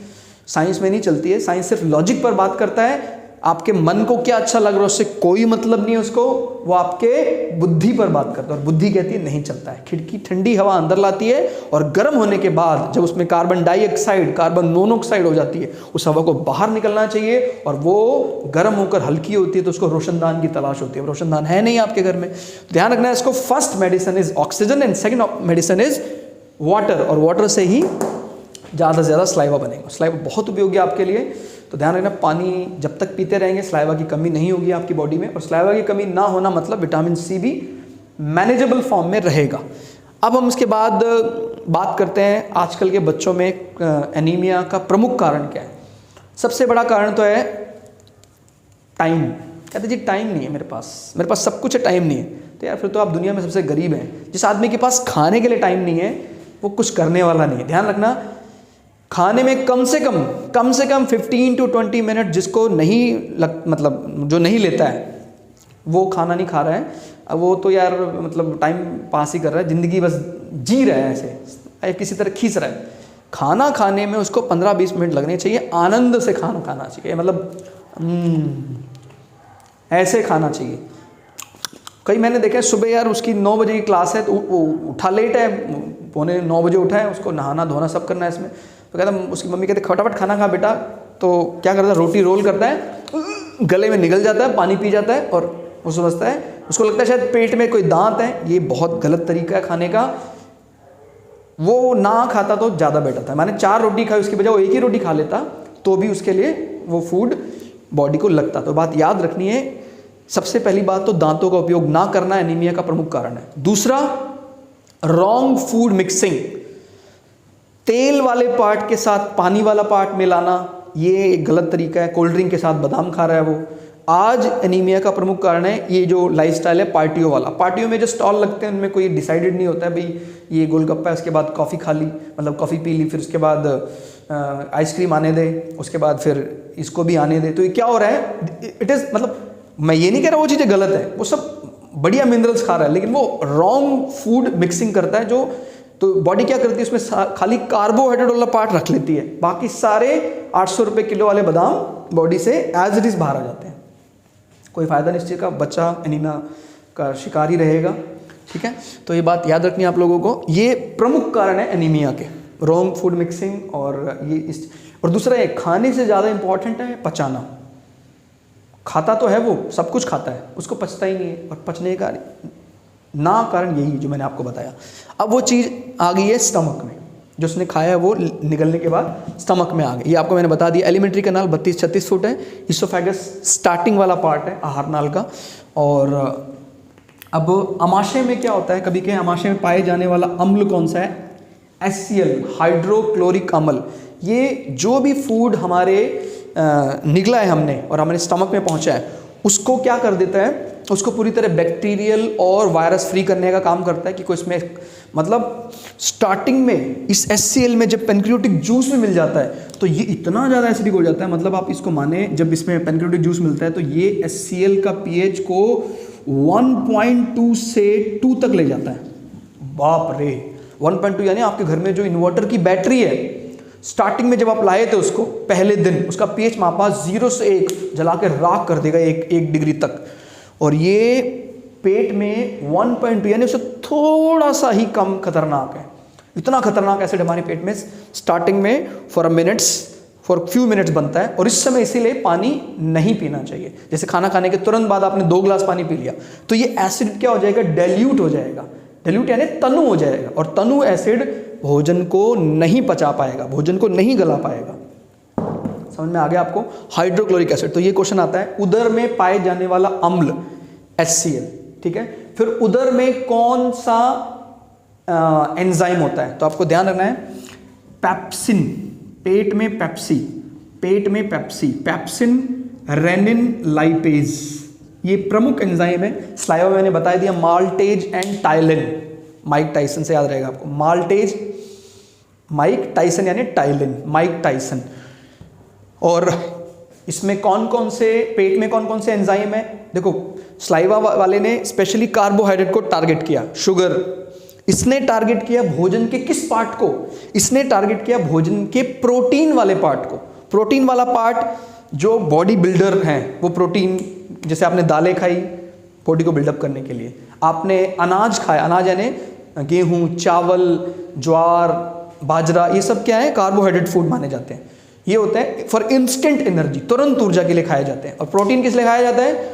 साइंस में नहीं चलती है। साइंस सिर्फ लॉजिक पर बात करता है। आपके मन को क्या अच्छा लग रहा है उससे कोई मतलब नहीं है उसको, वो आपके बुद्धि पर बात करता है। और बुद्धि कहती है नहीं चलता है। खिड़की ठंडी हवा अंदर लाती है और गर्म होने के बाद जब उसमें कार्बन डाइऑक्साइड, कार्बन मोनोऑक्साइड हो जाती है, उस हवा को बाहर निकलना चाहिए और वो गर्म होकर हल्की होती है तो उसको रोशनदान की तलाश होती है। रोशनदान है नहीं आपके घर में, ध्यान रखना है इसको। First medicine is oxygen and second medicine is water. और वाटर से ही ज़्यादा से ज़्यादा स्लाइवा बनेगा। स्लाइवा बहुत उपयोगी है आपके लिए। तो ध्यान रखना, पानी जब तक पीते रहेंगे स्लाइवा की कमी नहीं होगी आपकी बॉडी में। और स्लाइवा की कमी ना होना मतलब विटामिन सी भी मैनेजेबल फॉर्म में रहेगा। अब हम इसके बाद बात करते हैं आजकल के बच्चों में एनीमिया का प्रमुख कारण क्या है। सबसे बड़ा कारण तो है टाइम। कहते जी टाइम नहीं है मेरे पास सब कुछ है, टाइम नहीं है। तो यार फिर तो आप दुनिया में सबसे गरीब हैं। जिस आदमी के पास खाने के लिए टाइम नहीं है वो कुछ करने वाला नहीं है। ध्यान रखना, खाने में कम से कम 15 to 20 मिनट जिसको मतलब जो नहीं लेता है वो खाना नहीं खा रहा है। अब वो तो यार मतलब टाइम पास ही कर रहा है, ज़िंदगी बस जी रहा है ऐसे, किसी तरह खींच रहा है। खाना खाने में उसको 15-20 मिनट लगने चाहिए। आनंद से खाना खाना चाहिए, मतलब ऐसे खाना चाहिए। कई मैंने देखा है सुबह यार उसकी 9 बजे की क्लास है तो उठा लेट है, 8:45 बजे उठा है, उसको नहाना धोना सब करना है इसमें। तो कहता उसकी मम्मी कहते फटाफट खाना खा बेटा। तो क्या करता है, रोटी रोल करता है, गले में निगल जाता है, पानी पी जाता है और वो समझता है, उसको लगता है शायद पेट में कोई दांत है। ये बहुत गलत तरीका है खाने का। वो ना खाता तो ज़्यादा बेटर था। मैंने 4 रोटी खाई उसकी बजाय वो 1 ही रोटी खा लेता तो भी उसके लिए वो फूड बॉडी को लगता। तो बात याद रखनी है, सबसे पहली बात तो दांतों का उपयोग ना करना एनीमिया का प्रमुख कारण है। दूसरा, रॉन्ग फूड मिक्सिंग, तेल वाले पार्ट के साथ पानी वाला पार्ट मिलाना, ये एक गलत तरीका है। कोल्ड ड्रिंक के साथ बादाम खा रहा है वो। आज एनीमिया का प्रमुख कारण है ये जो लाइफस्टाइल है पार्टियों वाला। पार्टियों में जो स्टॉल लगते हैं उनमें कोई डिसाइडेड नहीं होता है भाई ये गोलगप्पा है, उसके बाद कॉफ़ी खा ली, मतलब कॉफ़ी पी ली, फिर उसके बाद आइसक्रीम आने दे, उसके बाद फिर इसको भी आने दे। तो ये क्या हो रहा है, इट इज़, मतलब मैं ये नहीं कह रहा वो चीज़ें गलत है, वो सब बढ़िया मिनरल्स खा रहा है, लेकिन वो रॉन्ग फूड मिक्सिंग करता है। जो तो बॉडी क्या करती है, उसमें खाली कार्बोहाइड्रेट वाला पार्ट रख लेती है, बाकी सारे 800 रुपये किलो वाले बादाम बॉडी से एज इट इज़ बाहर आ जाते हैं। कोई फ़ायदा नहीं इस चीज़ का, बच्चा एनीमिया का शिकार ही रहेगा। ठीक है, तो ये बात याद रखनी है आप लोगों को। ये प्रमुख कारण है एनीमिया के, रॉन्ग फूड मिक्सिंग। और ये और दूसरा है, खाने से ज़्यादा इंपॉर्टेंट है पचाना। खाता तो है वो, सब कुछ खाता है, उसको पचता ही नहीं है, और पचने का ना कारण यही जो मैंने आपको बताया। अब वो चीज़ आ गई है स्टमक में, जो उसने खाया है वो निगलने के बाद स्टमक में आ गई। ये आपको मैंने बता दिया। एलिमेंट्री कैनाल 32-36 फुट है। इसोफेगस स्टार्टिंग वाला पार्ट है आहार नाल का। और अब अमाशय में क्या होता है, कभी कहीं अमाशय में पाए जाने वाला अम्ल कौन सा है, HCl, हाइड्रोक्लोरिक अम्ल। ये जो भी फूड हमारे निगला है हमने और हमारे स्टमक में पहुंचा है, उसको क्या कर देता है, उसको पूरी तरह बैक्टीरियल और वायरस फ्री करने का काम करता है। कि कोई इसमें, मतलब स्टार्टिंग में इस HCl में जब पेनक्रियाटिक जूस में मिल जाता है तो ये इतना ज़्यादा एसिडिक हो जाता है, मतलब आप इसको माने जब इसमें पेनक्रियाटिक जूस मिलता है तो ये HCl का pH को 1.2 से 2 तक ले जाता है। बाप रे, 1.2 यानी आपके घर में जो इन्वर्टर की बैटरी है, स्टार्टिंग में जब आप लाए थे उसको पहले दिन, उसका pH मापा 0 से 1 जला के राख कर देगा 1 डिग्री तक। और ये पेट में 1.2 यानी उससे थोड़ा सा ही कम खतरनाक है। इतना खतरनाक एसिड हमारे पेट में स्टार्टिंग में फॉर फ्यू मिनट्स बनता है। और इस समय इसीलिए पानी नहीं पीना चाहिए। जैसे खाना खाने के तुरंत बाद आपने 2 ग्लास पानी पी लिया तो ये एसिड क्या हो जाएगा, डाइल्यूट हो जाएगा। डाइल्यूट यानी तनु हो जाएगा, और तनु एसिड भोजन को नहीं पचा पाएगा, भोजन को नहीं गला पाएगा। समझ में आ गया आपको। हाइड्रोक्लोरिक एसिड, तो ये क्वेश्चन आता है, उदर में पाए जाने वाला अम्ल HCl। ठीक है, फिर उदर में कौन सा एंजाइम होता है, तो आपको ध्यान रखना है पेप्सिन, पेट में पेप्सी, पेप्सिन, रेनिन, लाइपेज, ये प्रमुख एंजाइम है। स्लाइड में मैंने बता दिया, maltase and ptyalin. Mike Tyson से याद रहेगा आपको, माल्टेज, माइक टाइसन यानी टाइलिन, माइक टाइसन। और इसमें कौन कौन से, पेट में कौन कौन से एंजाइम है, देखो स्लाइवा वाले ने स्पेशली कार्बोहाइड्रेट को टारगेट किया, शुगर। इसने टारगेट किया भोजन के किस पार्ट को, इसने टारगेट किया भोजन के प्रोटीन वाले पार्ट को। प्रोटीन वाला पार्ट जो बॉडी बिल्डर हैं, वो प्रोटीन, जैसे आपने दालें खाई बॉडी को बिल्डअप करने के लिए, आपने अनाज खाया, अनाज यानी गेहूं, चावल, ज्वार, बाजरा, ये सब क्या है, कार्बोहाइड्रेट फूड माने जाते हैं। ये होते हैं फॉर इंस्टेंट एनर्जी, तुरंत ऊर्जा के लिए खाए जाते हैं। और प्रोटीन किस लिए खाया जाता है,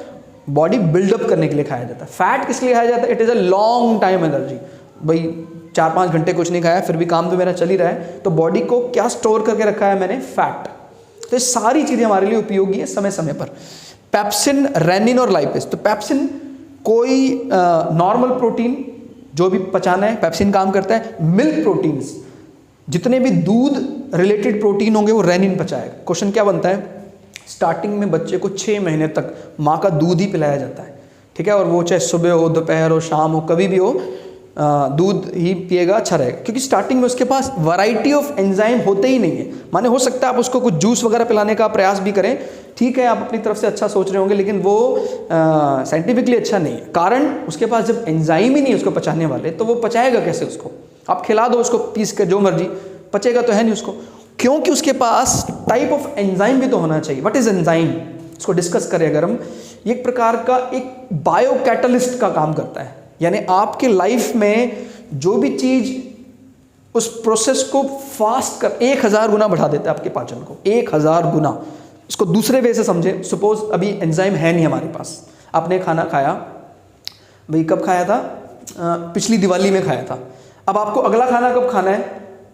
बॉडी बिल्डअप करने के लिए खाया जाता है। फैट किस लिए खाया जाता है, it is a long time energy. भाई 4-5 घंटे कुछ नहीं खाया फिर भी काम तो मेरा चल ही रहा है, तो बॉडी को क्या स्टोर करके रखा है मैंने, फैट। तो ये सारी चीज़ें हमारे लिए उपयोगी है समय समय पर। पेप्सिन, रेनिन और लाइपेज। तो पेप्सिन कोई नॉर्मल प्रोटीन जो भी पचाना है, पेप्सिन काम करता है। मिल्क प्रोटीन्स, जितने भी दूध रिलेटेड प्रोटीन होंगे वो रेनिन पचाएगा। क्वेश्चन क्या बनता है, स्टार्टिंग में बच्चे को 6 महीने तक माँ का दूध ही पिलाया जाता है। ठीक है, और वो चाहे सुबह हो, दोपहर हो, शाम हो, कभी भी हो, दूध ही पिएगा, अच्छा रहेगा। क्योंकि स्टार्टिंग में उसके पास वैरायटी ऑफ एंजाइम होते ही नहीं है। माने हो सकता है आप उसको कुछ जूस वगैरह पिलाने का प्रयास भी करें, ठीक है, आप अपनी तरफ से अच्छा सोच रहे होंगे, लेकिन वो साइंटिफिकली अच्छा नहीं है। कारण उसके पास जब एंजाइम ही नहीं है उसको पचाने वाले, तो वो पचाएगा कैसे उसको। आप खिला दो उसको पीस कर जो मर्जी, पचेगा तो है नहीं उसको, क्योंकि उसके पास टाइप ऑफ एंजाइम भी तो होना चाहिए। व्हाट इज एंजाइम, इसको डिस्कस करें अगर हम। एक प्रकार का एक बायो कैटलिस्ट का काम करता है, यानी आपके लाइफ में जो भी चीज उस प्रोसेस को फास्ट कर 1000 गुना बढ़ा देता है आपके पाचन को, 1000 गुना। इसको दूसरे वे से समझे, सपोज अभी एंजाइम है नहीं हमारे पास, आपने खाना खाया, भाई कब खाया था, पिछली दिवाली में खाया था। अब आपको अगला खाना कब खाना है,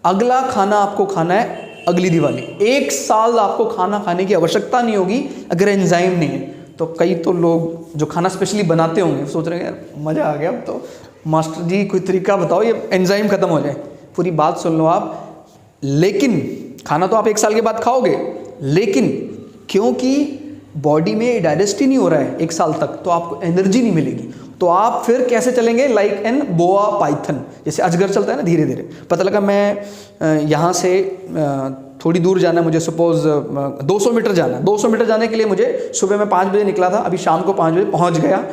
अगला खाना आपको खाना है अगली दिवाली। 1 साल आपको खाना खाने की आवश्यकता नहीं होगी अगर एंजाइम नहीं है। तो कई तो लोग जो खाना स्पेशली बनाते होंगे सोच रहे हैं यार मज़ा आ गया, अब तो मास्टर जी कोई तरीका बताओ ये एंजाइम खत्म हो जाए। पूरी बात सुन लो आप। लेकिन खाना तो आप 1 साल के बाद खाओगे, लेकिन क्योंकि बॉडी में डाइजेस्ट ही नहीं हो रहा है 1 साल तक, तो आपको एनर्जी नहीं मिलेगी। तो आप फिर कैसे चलेंगे? लाइक एन बोआ पाइथन, जैसे अजगर चलता है ना धीरे धीरे। पता लगा मैं यहाँ से थोड़ी दूर जाना है मुझे, सपोज 200 मीटर जाना है। 200 मीटर जाने के लिए मुझे सुबह में 5 बजे निकला था, अभी शाम को 5 बजे पहुँच गया।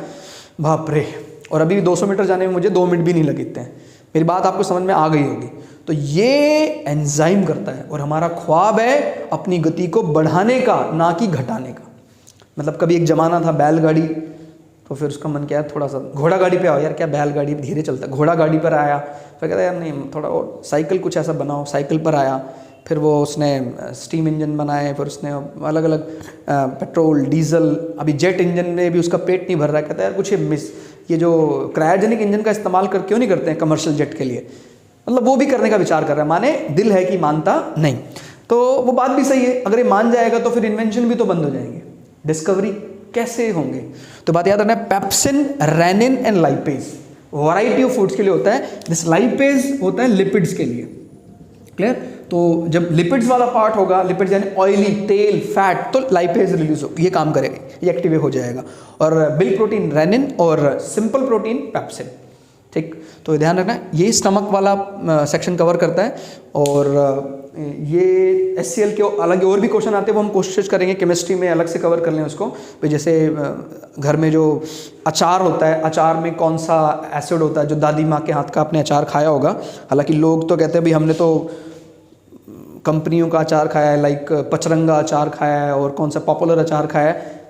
बाप रे! और अभी 200 मीटर जाने में मुझे 2 मिनट भी नहीं लगते हैं। मेरी बात आपको समझ में आ गई होगी। तो ये एंजाइम करता है, और हमारा ख्वाब है अपनी गति को बढ़ाने का, ना कि घटाने का। मतलब कभी एक ज़माना था बैलगाड़ी, तो फिर उसका मन क्या है थोड़ा सा घोड़ा गाड़ी पे आओ यार, क्या बैलगाड़ी धीरे चलता है। घोड़ा गाड़ी पर आया, फिर कहता यार नहीं थोड़ा और साइकिल कुछ ऐसा बनाओ, साइकिल पर आया। फिर वो उसने स्टीम इंजन बनाए, फिर उसने अलग अलग पेट्रोल डीजल, अभी जेट इंजन में भी उसका पेट नहीं भर रहा है। कहता है यार कुछ ये जो क्रायोजेनिक इंजन का इस्तेमाल कर क्यों नहीं करते हैं कमर्शियल जेट के लिए। मतलब वो भी करने का विचार कर रहा है, माने दिल है कि मानता नहीं। तो वो बात भी सही है, अगर ये मान जाएगा तो फिर इन्वेंशन भी तो बंद हो जाएंगे, डिस्कवरी कैसे होंगे। तो बात याद रखना है, pepsin, rennin and lipase variety of foods के लिए होता है। दिस लाइपेज होता है लिपिड्स के लिए। क्लियर? तो जब लिपिड्स वाला पार्ट होगा, लिपिड्स यानी ऑयली, तेल, फैट, तो लाइपेज रिलीज हो, ये काम करेगा, ये एक्टिवेट हो जाएगा। और मिल्क प्रोटीन रेनिन और सिंपल प्रोटीन पेप्सिन। ठीक, तो ध्यान रखना ये स्टमक वाला सेक्शन कवर करता है। और ये HCl के अलग और भी क्वेश्चन आते हैं, वो हम कोशिश करेंगे केमिस्ट्री में अलग से कवर कर लें उसको। तो जैसे घर में जो अचार होता है, अचार में कौन सा एसिड होता है, जो दादी माँ के हाथ का आपने अचार खाया होगा। हालांकि लोग तो कहते हैं भाई हमने तो कंपनियों का अचार खाया है, लाइक पचरंगा अचार खाया है और कौन सा पॉपुलर अचार खाया है।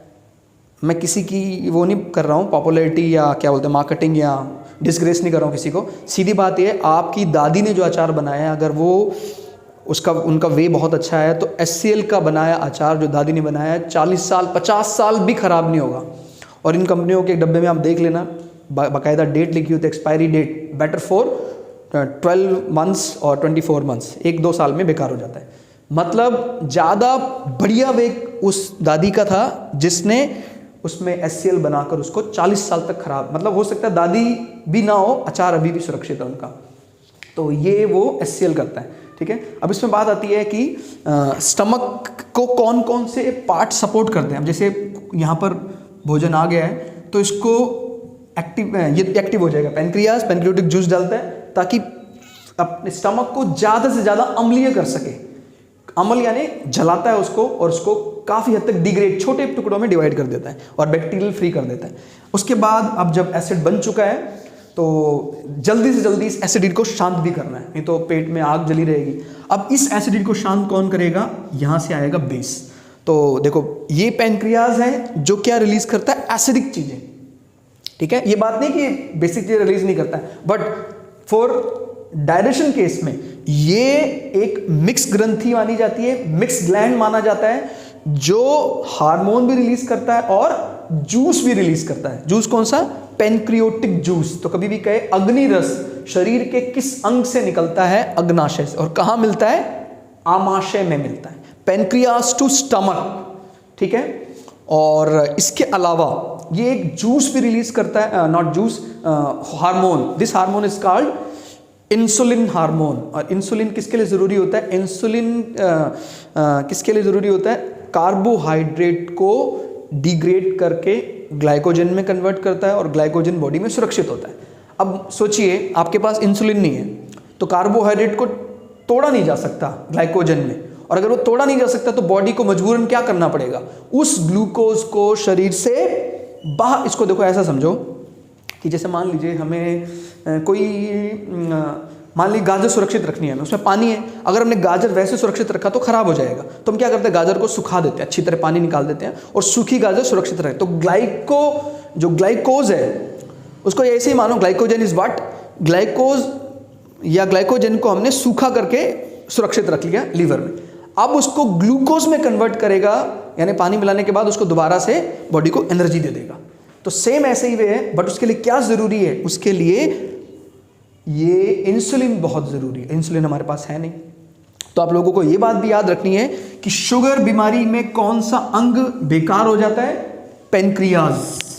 मैं किसी की वो नहीं कर रहा हूँ, पॉपुलैरिटी या क्या बोलते हैं मार्केटिंग, या डिस्ग्रेस नहीं कर रहा हूँ किसी को। सीधी बात ये, आपकी दादी ने जो अचार बनाया है, अगर वो उनका वे बहुत अच्छा है, तो HCl का बनाया अचार जो दादी ने बनाया है 40 साल 50 साल भी ख़राब नहीं होगा। और इन कंपनियों के डब्बे में आप देख लेना, बाकायदा डेट लिखी होती है, expiry date, better for 12 months और 24 मंथ्स, 1-2 साल में बेकार हो जाता है। मतलब ज़्यादा बढ़िया वे उस दादी का था जिसने उसमें HCl बनाकर उसको 40 साल तक खराब, मतलब हो सकता है दादी भी ना हो, अचार अभी भी सुरक्षित है उनका। तो ये वो HCl करता है। ठीक है, अब इसमें बात आती है कि स्टमक को कौन कौन से पार्ट सपोर्ट करते हैं। अब जैसे यहाँ पर भोजन आ गया है, तो इसको ये एक्टिव हो जाएगा। पैनक्रियाज पैनक्रियाटिक जूस डालता है ताकि अपने स्टमक को ज़्यादा से ज़्यादा अम्लीय कर सके। अम्ल यानी जलाता है उसको, और उसको काफ़ी हद तक डिग्रेड, छोटे टुकड़ों में डिवाइड कर देता है और बैक्टीरियल फ्री कर देता है। उसके बाद अब जब एसिड बन चुका है, तो जल्दी से जल्दी इस एसिडिटी को शांत भी करना है, नहीं तो पेट में आग जली रहेगी। अब इस एसिडिटी को शांत कौन करेगा? यहाँ से आएगा बेस। तो देखो ये पैनक्रियाज है जो क्या रिलीज करता है? एसिडिक चीज़ें। ठीक है, ये बात नहीं कि बेसिक चीज़ें रिलीज नहीं करता है, बट फॉर डायजेशन केस में ये एक मिक्स ग्रंथि मानी जाती है, मिक्स ग्लैंड माना जाता है, जो हार्मोन भी रिलीज करता है और जूस भी रिलीज करता है। जूस कौन सा? पैनक्रियोटिक जूस। तो कभी भी कहे अग्नि रस शरीर के किस अंग से निकलता है? अग्नाशय से। और कहाँ मिलता है? आमाशय में मिलता है। Pancreas to stomach. ठीक है, और इसके अलावा ये एक जूस भी रिलीज करता है, not juice, hormone. This hormone is called insulin hormone. और इंसुलिन किसके लिए ज़रूरी होता है? इंसुलिन किसके लिए ज़रूरी होता है? कार्बोहाइड्रेट को डिग्रेड करके ग्लाइकोजन में कन्वर्ट करता है, और ग्लाइकोजन बॉडी में सुरक्षित होता है। अब सोचिए आपके पास इंसुलिन नहीं है, तो कार्बोहाइड्रेट को तोड़ा नहीं जा सकता ग्लाइकोजन में, और अगर वो तोड़ा नहीं जा सकता तो बॉडी को मजबूरन क्या करना पड़ेगा? उस ग्लूकोज को शरीर से बाहर, इसको देखो ऐसा समझो कि जैसे मान लीजिए हमें मान ली गाजर सुरक्षित रखनी है, उसमें पानी है। अगर हमने गाजर वैसे सुरक्षित रखा तो खराब हो जाएगा, तो हम क्या करते हैं? गाजर को सुखा देते हैं, अच्छी तरह पानी निकाल देते हैं और सूखी गाजर सुरक्षित रहे। तो जो ग्लाइकोज है उसको ऐसे ही मानो, ग्लाइकोजन इज व्हाट? ग्लाइकोज या ग्लाइकोजन को हमने सूखा करके सुरक्षित रख लिया लीवर में। अब उसको ग्लूकोज में कन्वर्ट करेगा, यानी पानी मिलाने के बाद उसको दोबारा से बॉडी को एनर्जी दे देगा। तो सेम ऐसे ही वे है, बट उसके लिए क्या जरूरी है? उसके लिए ये इंसुलिन बहुत ज़रूरी है। इंसुलिन हमारे पास है नहीं। तो आप लोगों को ये बात भी याद रखनी है कि शुगर बीमारी में कौन सा अंग बेकार हो जाता है? पैनक्रियाज।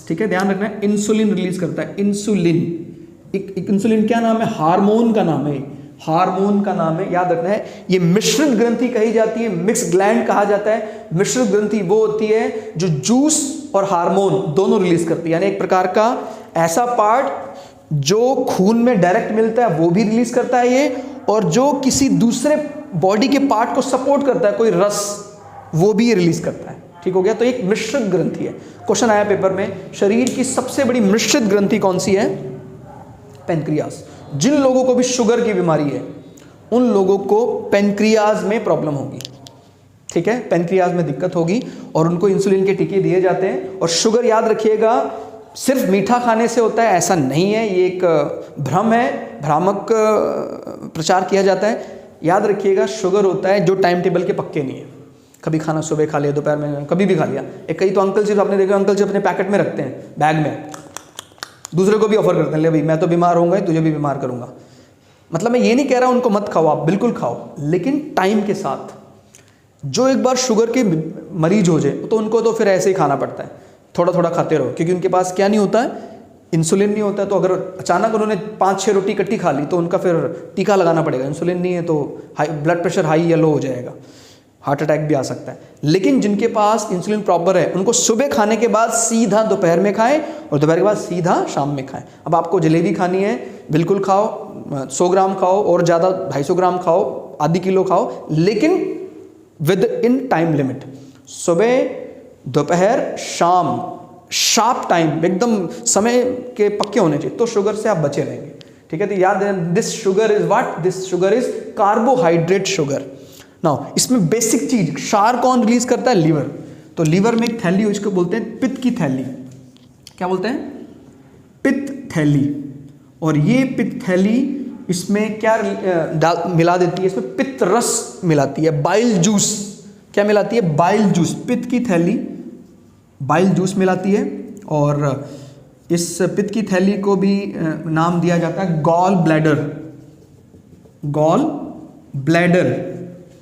ठीक है, ध्यान रखना है, इंसुलिन रिलीज करता है। इंसुलिन एक इंसुलिन क्या नाम है, हार्मोन का नाम है, हार्मोन का नाम है, याद रखना है। ये मिश्रित ग्रंथि कही जाती है, मिक्स ग्लैंड कहा जाता है। मिश्रित ग्रंथि वो होती है जो जूस और हार्मोन दोनों रिलीज करती है, यानी एक प्रकार का ऐसा पार्ट जो खून में डायरेक्ट मिलता है वो भी रिलीज करता है ये, और जो किसी दूसरे बॉडी के पार्ट को सपोर्ट करता है, कोई रस, वो भी ये रिलीज करता है। ठीक हो गया, तो एक मिश्रित ग्रंथि है। क्वेश्चन आया पेपर में, शरीर की सबसे बड़ी मिश्रित ग्रंथि कौन सी है? पेनक्रियाज। जिन लोगों को भी शुगर की बीमारी है उन लोगों को पेनक्रियाज में प्रॉब्लम होगी, ठीक है, पेनक्रियाज में दिक्कत होगी और उनको इंसुलिन के टीके दिए जाते हैं। और शुगर याद रखिएगा सिर्फ मीठा खाने से होता है ऐसा नहीं है, ये एक भ्रम है, भ्रामक प्रचार किया जाता है। याद रखिएगा शुगर होता है जो टाइम टेबल के पक्के नहीं है, कभी खाना सुबह खा लिया, दोपहर में कभी भी खा लिया। एक कई तो अंकल सिर्फ आपने देखा, अंकल सिर्फ अपने पैकेट में रखते हैं, बैग में, दूसरे को भी ऑफर करते हैं, ले भाई मैं तो बीमार होऊंगा, तुझे भी बीमार करूंगा। मतलब मैं ये नहीं कह रहा उनको मत खाओ, आप बिल्कुल खाओ, लेकिन टाइम के साथ। जो एक बार शुगर के मरीज हो जाए तो उनको तो फिर ऐसे ही खाना पड़ता है, थोड़ा थोड़ा खाते रहो, क्योंकि उनके पास क्या नहीं होता है, इंसुलिन नहीं होता है। तो अगर अचानक उन्होंने 5-6 रोटी इकट्ठी खा ली तो उनका फिर टीका लगाना पड़ेगा। इंसुलिन नहीं है तो हाई ब्लड प्रेशर हाई या लो हो जाएगा, हार्ट अटैक भी आ सकता है। लेकिन जिनके पास इंसुलिन प्रॉपर है उनको सुबह खाने के बाद सीधा दोपहर में खाएं और दोपहर के बाद सीधा शाम में खाएं। अब आपको जलेबी खानी है, बिल्कुल खाओ, 100 ग्राम खाओ, और ज़्यादा 250 ग्राम खाओ, आधी किलो खाओ, लेकिन विद इन टाइम लिमिट। सुबह, दोपहर, शाम, शार्प टाइम, एकदम समय के पक्के होने चाहिए, तो शुगर से आप बचे रहेंगे। ठीक है, तो याद है, this sugar is what, this sugar is carbohydrate sugar. Now इसमें बेसिक चीज, क्षार कौन रिलीज करता है? लीवर। तो लीवर में एक थैली हो, इसको बोलते हैं पित्त की थैली। क्या बोलते हैं? पित्त थैली। और ये पित्त थैली इसमें क्या मिला देती है? इसमें पित्त रस मिलाती है, बाइल जूस। क्या मिलाती है? Bile juice. पित्त की थैली बाइल जूस मिलाती है। और इस पित्त की थैली को भी नाम दिया जाता है गॉल ब्लैडर। गॉल ब्लैडर,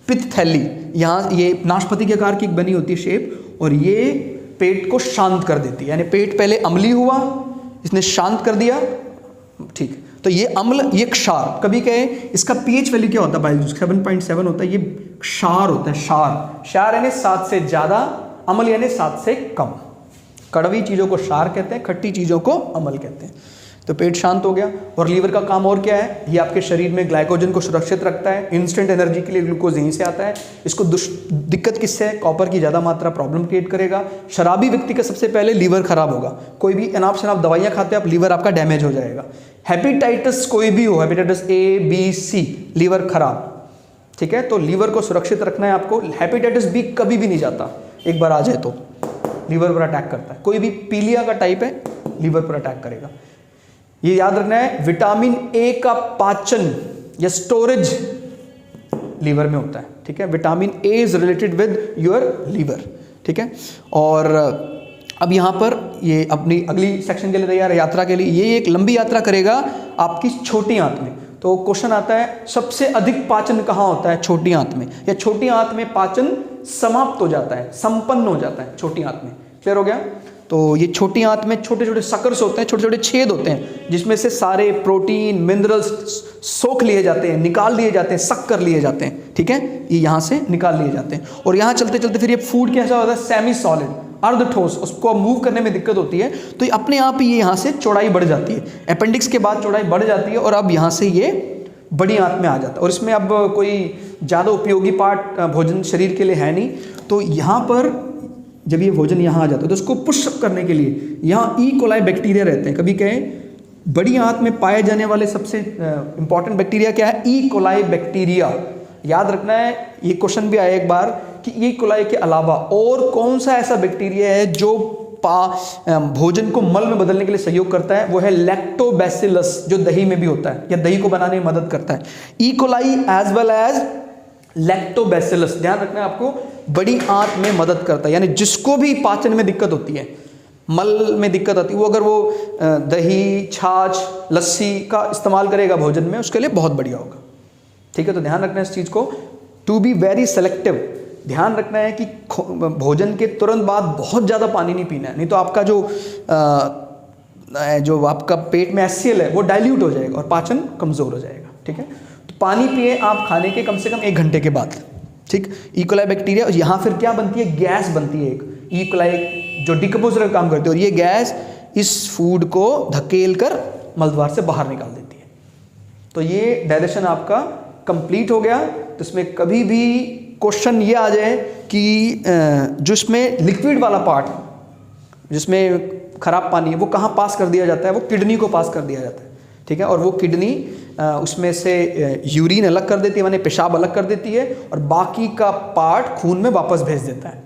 पित्त थैली। यहाँ ये नाशपाती के आकार की बनी होती है शेप, और ये पेट को शांत कर देती है। यानी पेट पहले अम्लीय हुआ, इसने शांत कर दिया, ठीक। तो ये अम्ल, ये क्षार, कभी कहे इसका पीएच वैल्यू क्या होता है? बाइल जूस 7.7 होता है, ये क्षार होता है। क्षार, क्षार यानी 7 से ज़्यादा, अम्ल यानी 7 से कम। कड़वी चीज़ों को क्षार कहते हैं, खट्टी चीज़ों को अम्ल कहते हैं। तो पेट शांत हो गया। और लीवर का काम और क्या है? ये आपके शरीर में ग्लाइकोजन को सुरक्षित रखता है। इंस्टेंट एनर्जी के लिए ग्लूकोज यहीं से आता है। इसको दिक्कत किससे है? कॉपर की ज़्यादा मात्रा प्रॉब्लम क्रिएट करेगा। शराबी व्यक्ति का सबसे पहले लीवर खराब होगा। कोई भी अनाप शनाप दवाइयाँ खाते हैं आप, लीवर आपका डैमेज हो जाएगा। हेपेटाइटिस कोई भी हो, hepatitis A, B, C, liver खराब, ठीक है। तो लीवर को सुरक्षित रखना है आपको। हेपेटाइटिस B कभी भी नहीं जाता, एक बार आ जाए तो लीवर पर अटैक करता है। कोई भी पीलिया का टाइप है, लीवर पर अटैक करेगा। ये याद रखना है, विटामिन A का पाचन या स्टोरेज लीवर में होता है, ठीक है। Vitamin A is related with your liver, ठीक है। और अब यहाँ पर ये अपनी अगली सेक्शन के लिए तैयार है, यात्रा के लिए। ये एक लंबी यात्रा करेगा आपकी छोटी आंत में। तो क्वेश्चन आता है, सबसे अधिक पाचन कहाँ होता है? छोटी आंत में। या छोटी आंत में पाचन समाप्त हो जाता है, संपन्न हो जाता है छोटी आंत में। क्लियर हो गया? तो ये छोटी आंत में छोटे छोटे सकर्स होते हैं, छोटे छोटे छेद होते हैं, जिसमें से सारे प्रोटीन, मिनरल्स सोख लिए जाते हैं, निकाल लिए जाते हैं, सक कर लिए जाते हैं, ठीक है। ये यहाँ से निकाल लिए जाते हैं। और यहाँ चलते चलते फिर ये फूड कैसा होता है? सेमी सॉलिड, अर्ध ठोस। उसको मूव करने में दिक्कत होती है, तो ये अपने आप ही ये यहाँ से चौड़ाई बढ़ जाती है। अपेंडिक्स के बाद चौड़ाई बढ़ जाती है, और अब यहाँ से ये बड़ी आंत में आ जाता है। और इसमें अब कोई ज़्यादा उपयोगी पार्ट भोजन शरीर के लिए है नहीं। तो यहाँ पर जब ये भोजन यहाँ आ जाता है तो उसको पुशअप करने के लिए यहाँ ई कोलाई बैक्टीरिया रहते हैं। कभी कहें बड़ी आंत में पाए जाने वाले सबसे इंपॉर्टेंट बैक्टीरिया क्या है? E coli bacteria. याद रखना है, ये क्वेश्चन भी आया एक बार कि ई कोलाई के अलावा और कौन सा ऐसा बैक्टीरिया है जो भोजन को मल में बदलने के लिए सहयोग करता है? वो है लैक्टोबैसिलस, जो दही में भी होता है या दही को बनाने में मदद करता है। E coli as well as lactobacillus, ध्यान रखना है आपको, बड़ी आंत में मदद करता है। यानी जिसको भी पाचन में दिक्कत होती है, मल में दिक्कत आती है, वो अगर वो दही, छाछ, लस्सी का इस्तेमाल करेगा भोजन में, उसके लिए बहुत बढ़िया होगा, ठीक है। तो ध्यान रखना है इस चीज़ को, टू बी वेरी सेलेक्टिव। ध्यान रखना है कि भोजन के तुरंत बाद बहुत ज़्यादा पानी नहीं पीना है, नहीं तो आपका जो जो आपका पेट में HCl है वो डाइल्यूट हो जाएगा और पाचन कमज़ोर हो जाएगा। ठीक है, तो पानी पिए आप खाने के कम से कम 1 घंटे के बाद। ठीक, इकोलाई बैक्टीरिया यहाँ फिर क्या बनती है, गैस बनती है एक इकोलाई जो डिकम्पोजर का काम करती है, और ये गैस इस फूड को धकेल कर मलद्वार से बाहर निकाल देती है। तो ये डाइजेशन आपका कंप्लीट हो गया। तो इसमें कभी भी क्वेश्चन ये आ जाए कि जो इसमें लिक्विड वाला पार्ट जिसमें खराब पानी है वो कहाँ पास कर दिया जाता है, वो किडनी को पास कर दिया जाता है। ठीक है, और वो किडनी उसमें से यूरिन अलग कर देती है, माने पेशाब अलग कर देती है, और बाकी का पार्ट खून में वापस भेज देता है।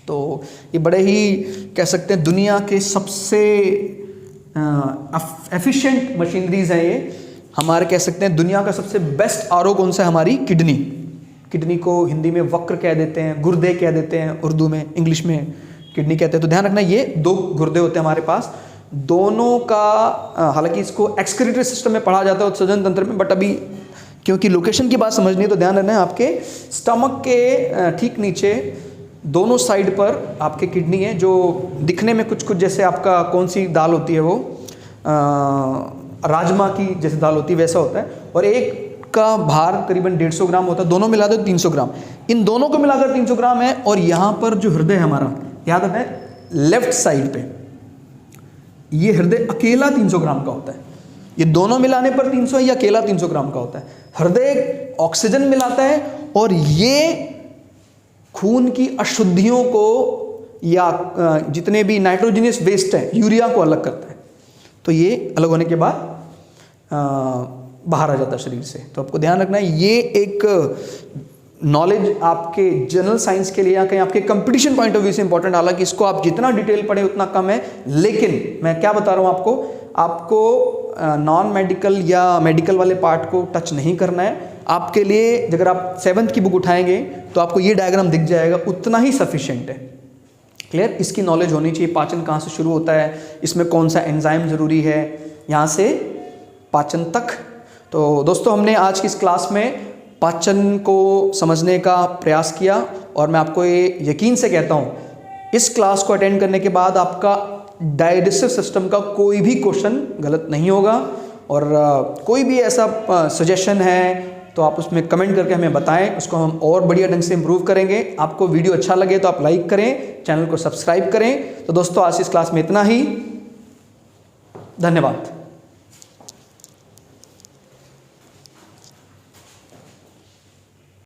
तो ये बड़े ही कह सकते हैं दुनिया के सबसे एफिशिएंट मशीनरीज हैं ये। हमारे कह सकते हैं दुनिया का सबसे बेस्ट आरओ कौन सा है, हमारी किडनी। किडनी को हिंदी में वक्र कह देते हैं, गुर्दे कह देते हैं, उर्दू में, इंग्लिश में किडनी कहते हैं। तो ध्यान रखना, ये 2 गुर्दे होते हैं हमारे पास, दोनों का हालांकि इसको एक्सक्रीटरी सिस्टम में पढ़ा जाता है उत्सर्जन तंत्र में, बट अभी क्योंकि लोकेशन की बात समझनी है तो ध्यान रखना है आपके स्टमक के ठीक नीचे दोनों साइड पर आपके किडनी है, जो दिखने में कुछ कुछ जैसे आपका कौन सी दाल होती है वो राजमा की जैसे दाल होती है वैसा होता है, और एक का भार करीबन 150 ग्राम होता है, दोनों मिला दो 300 ग्राम। इन दोनों को मिलाकर 300 ग्राम है। और यहाँ पर जो हृदय है हमारा, याद रखना है लेफ्ट साइड पे ये हृदय अकेला 300 ग्राम का होता है। ये दोनों मिलाने पर 300 या अकेला 300 ग्राम का होता है। हृदय ऑक्सीजन मिलाता है और ये खून की अशुद्धियों को या जितने भी नाइट्रोजनियस वेस्ट है यूरिया को अलग करता है। तो ये अलग होने के बाद बाहर आ जाता है शरीर से। तो आपको ध्यान रखना है, ये एक नॉलेज आपके जनरल साइंस के लिए या कहीं आपके कंपटीशन पॉइंट ऑफ व्यू से इंपॉर्टेंट, हालांकि इसको आप जितना डिटेल पढ़े उतना कम है, लेकिन मैं क्या बता रहा हूँ आपको नॉन मेडिकल या मेडिकल वाले पार्ट को टच नहीं करना है। आपके लिए अगर आप 7th की बुक उठाएंगे तो आपको ये डायग्राम दिख जाएगा, उतना ही सफिशिएंट है। क्लियर, इसकी नॉलेज होनी चाहिए, पाचन कहाँ से शुरू होता है, इसमें कौन सा एंजाइम ज़रूरी है, यहाँ से पाचन तक। तो दोस्तों हमने आज की इस क्लास में पाचन को समझने का प्रयास किया, और मैं आपको ये यकीन से कहता हूँ इस क्लास को अटेंड करने के बाद आपका डाइजेस्टिव सिस्टम का कोई भी क्वेश्चन गलत नहीं होगा। और कोई भी ऐसा सजेशन है तो आप उसमें कमेंट करके हमें बताएं, उसको हम और बढ़िया ढंग से इम्प्रूव करेंगे। आपको वीडियो अच्छा लगे तो आप लाइक करें, चैनल को सब्सक्राइब करें। तो दोस्तों आज इस क्लास में इतना ही, धन्यवाद।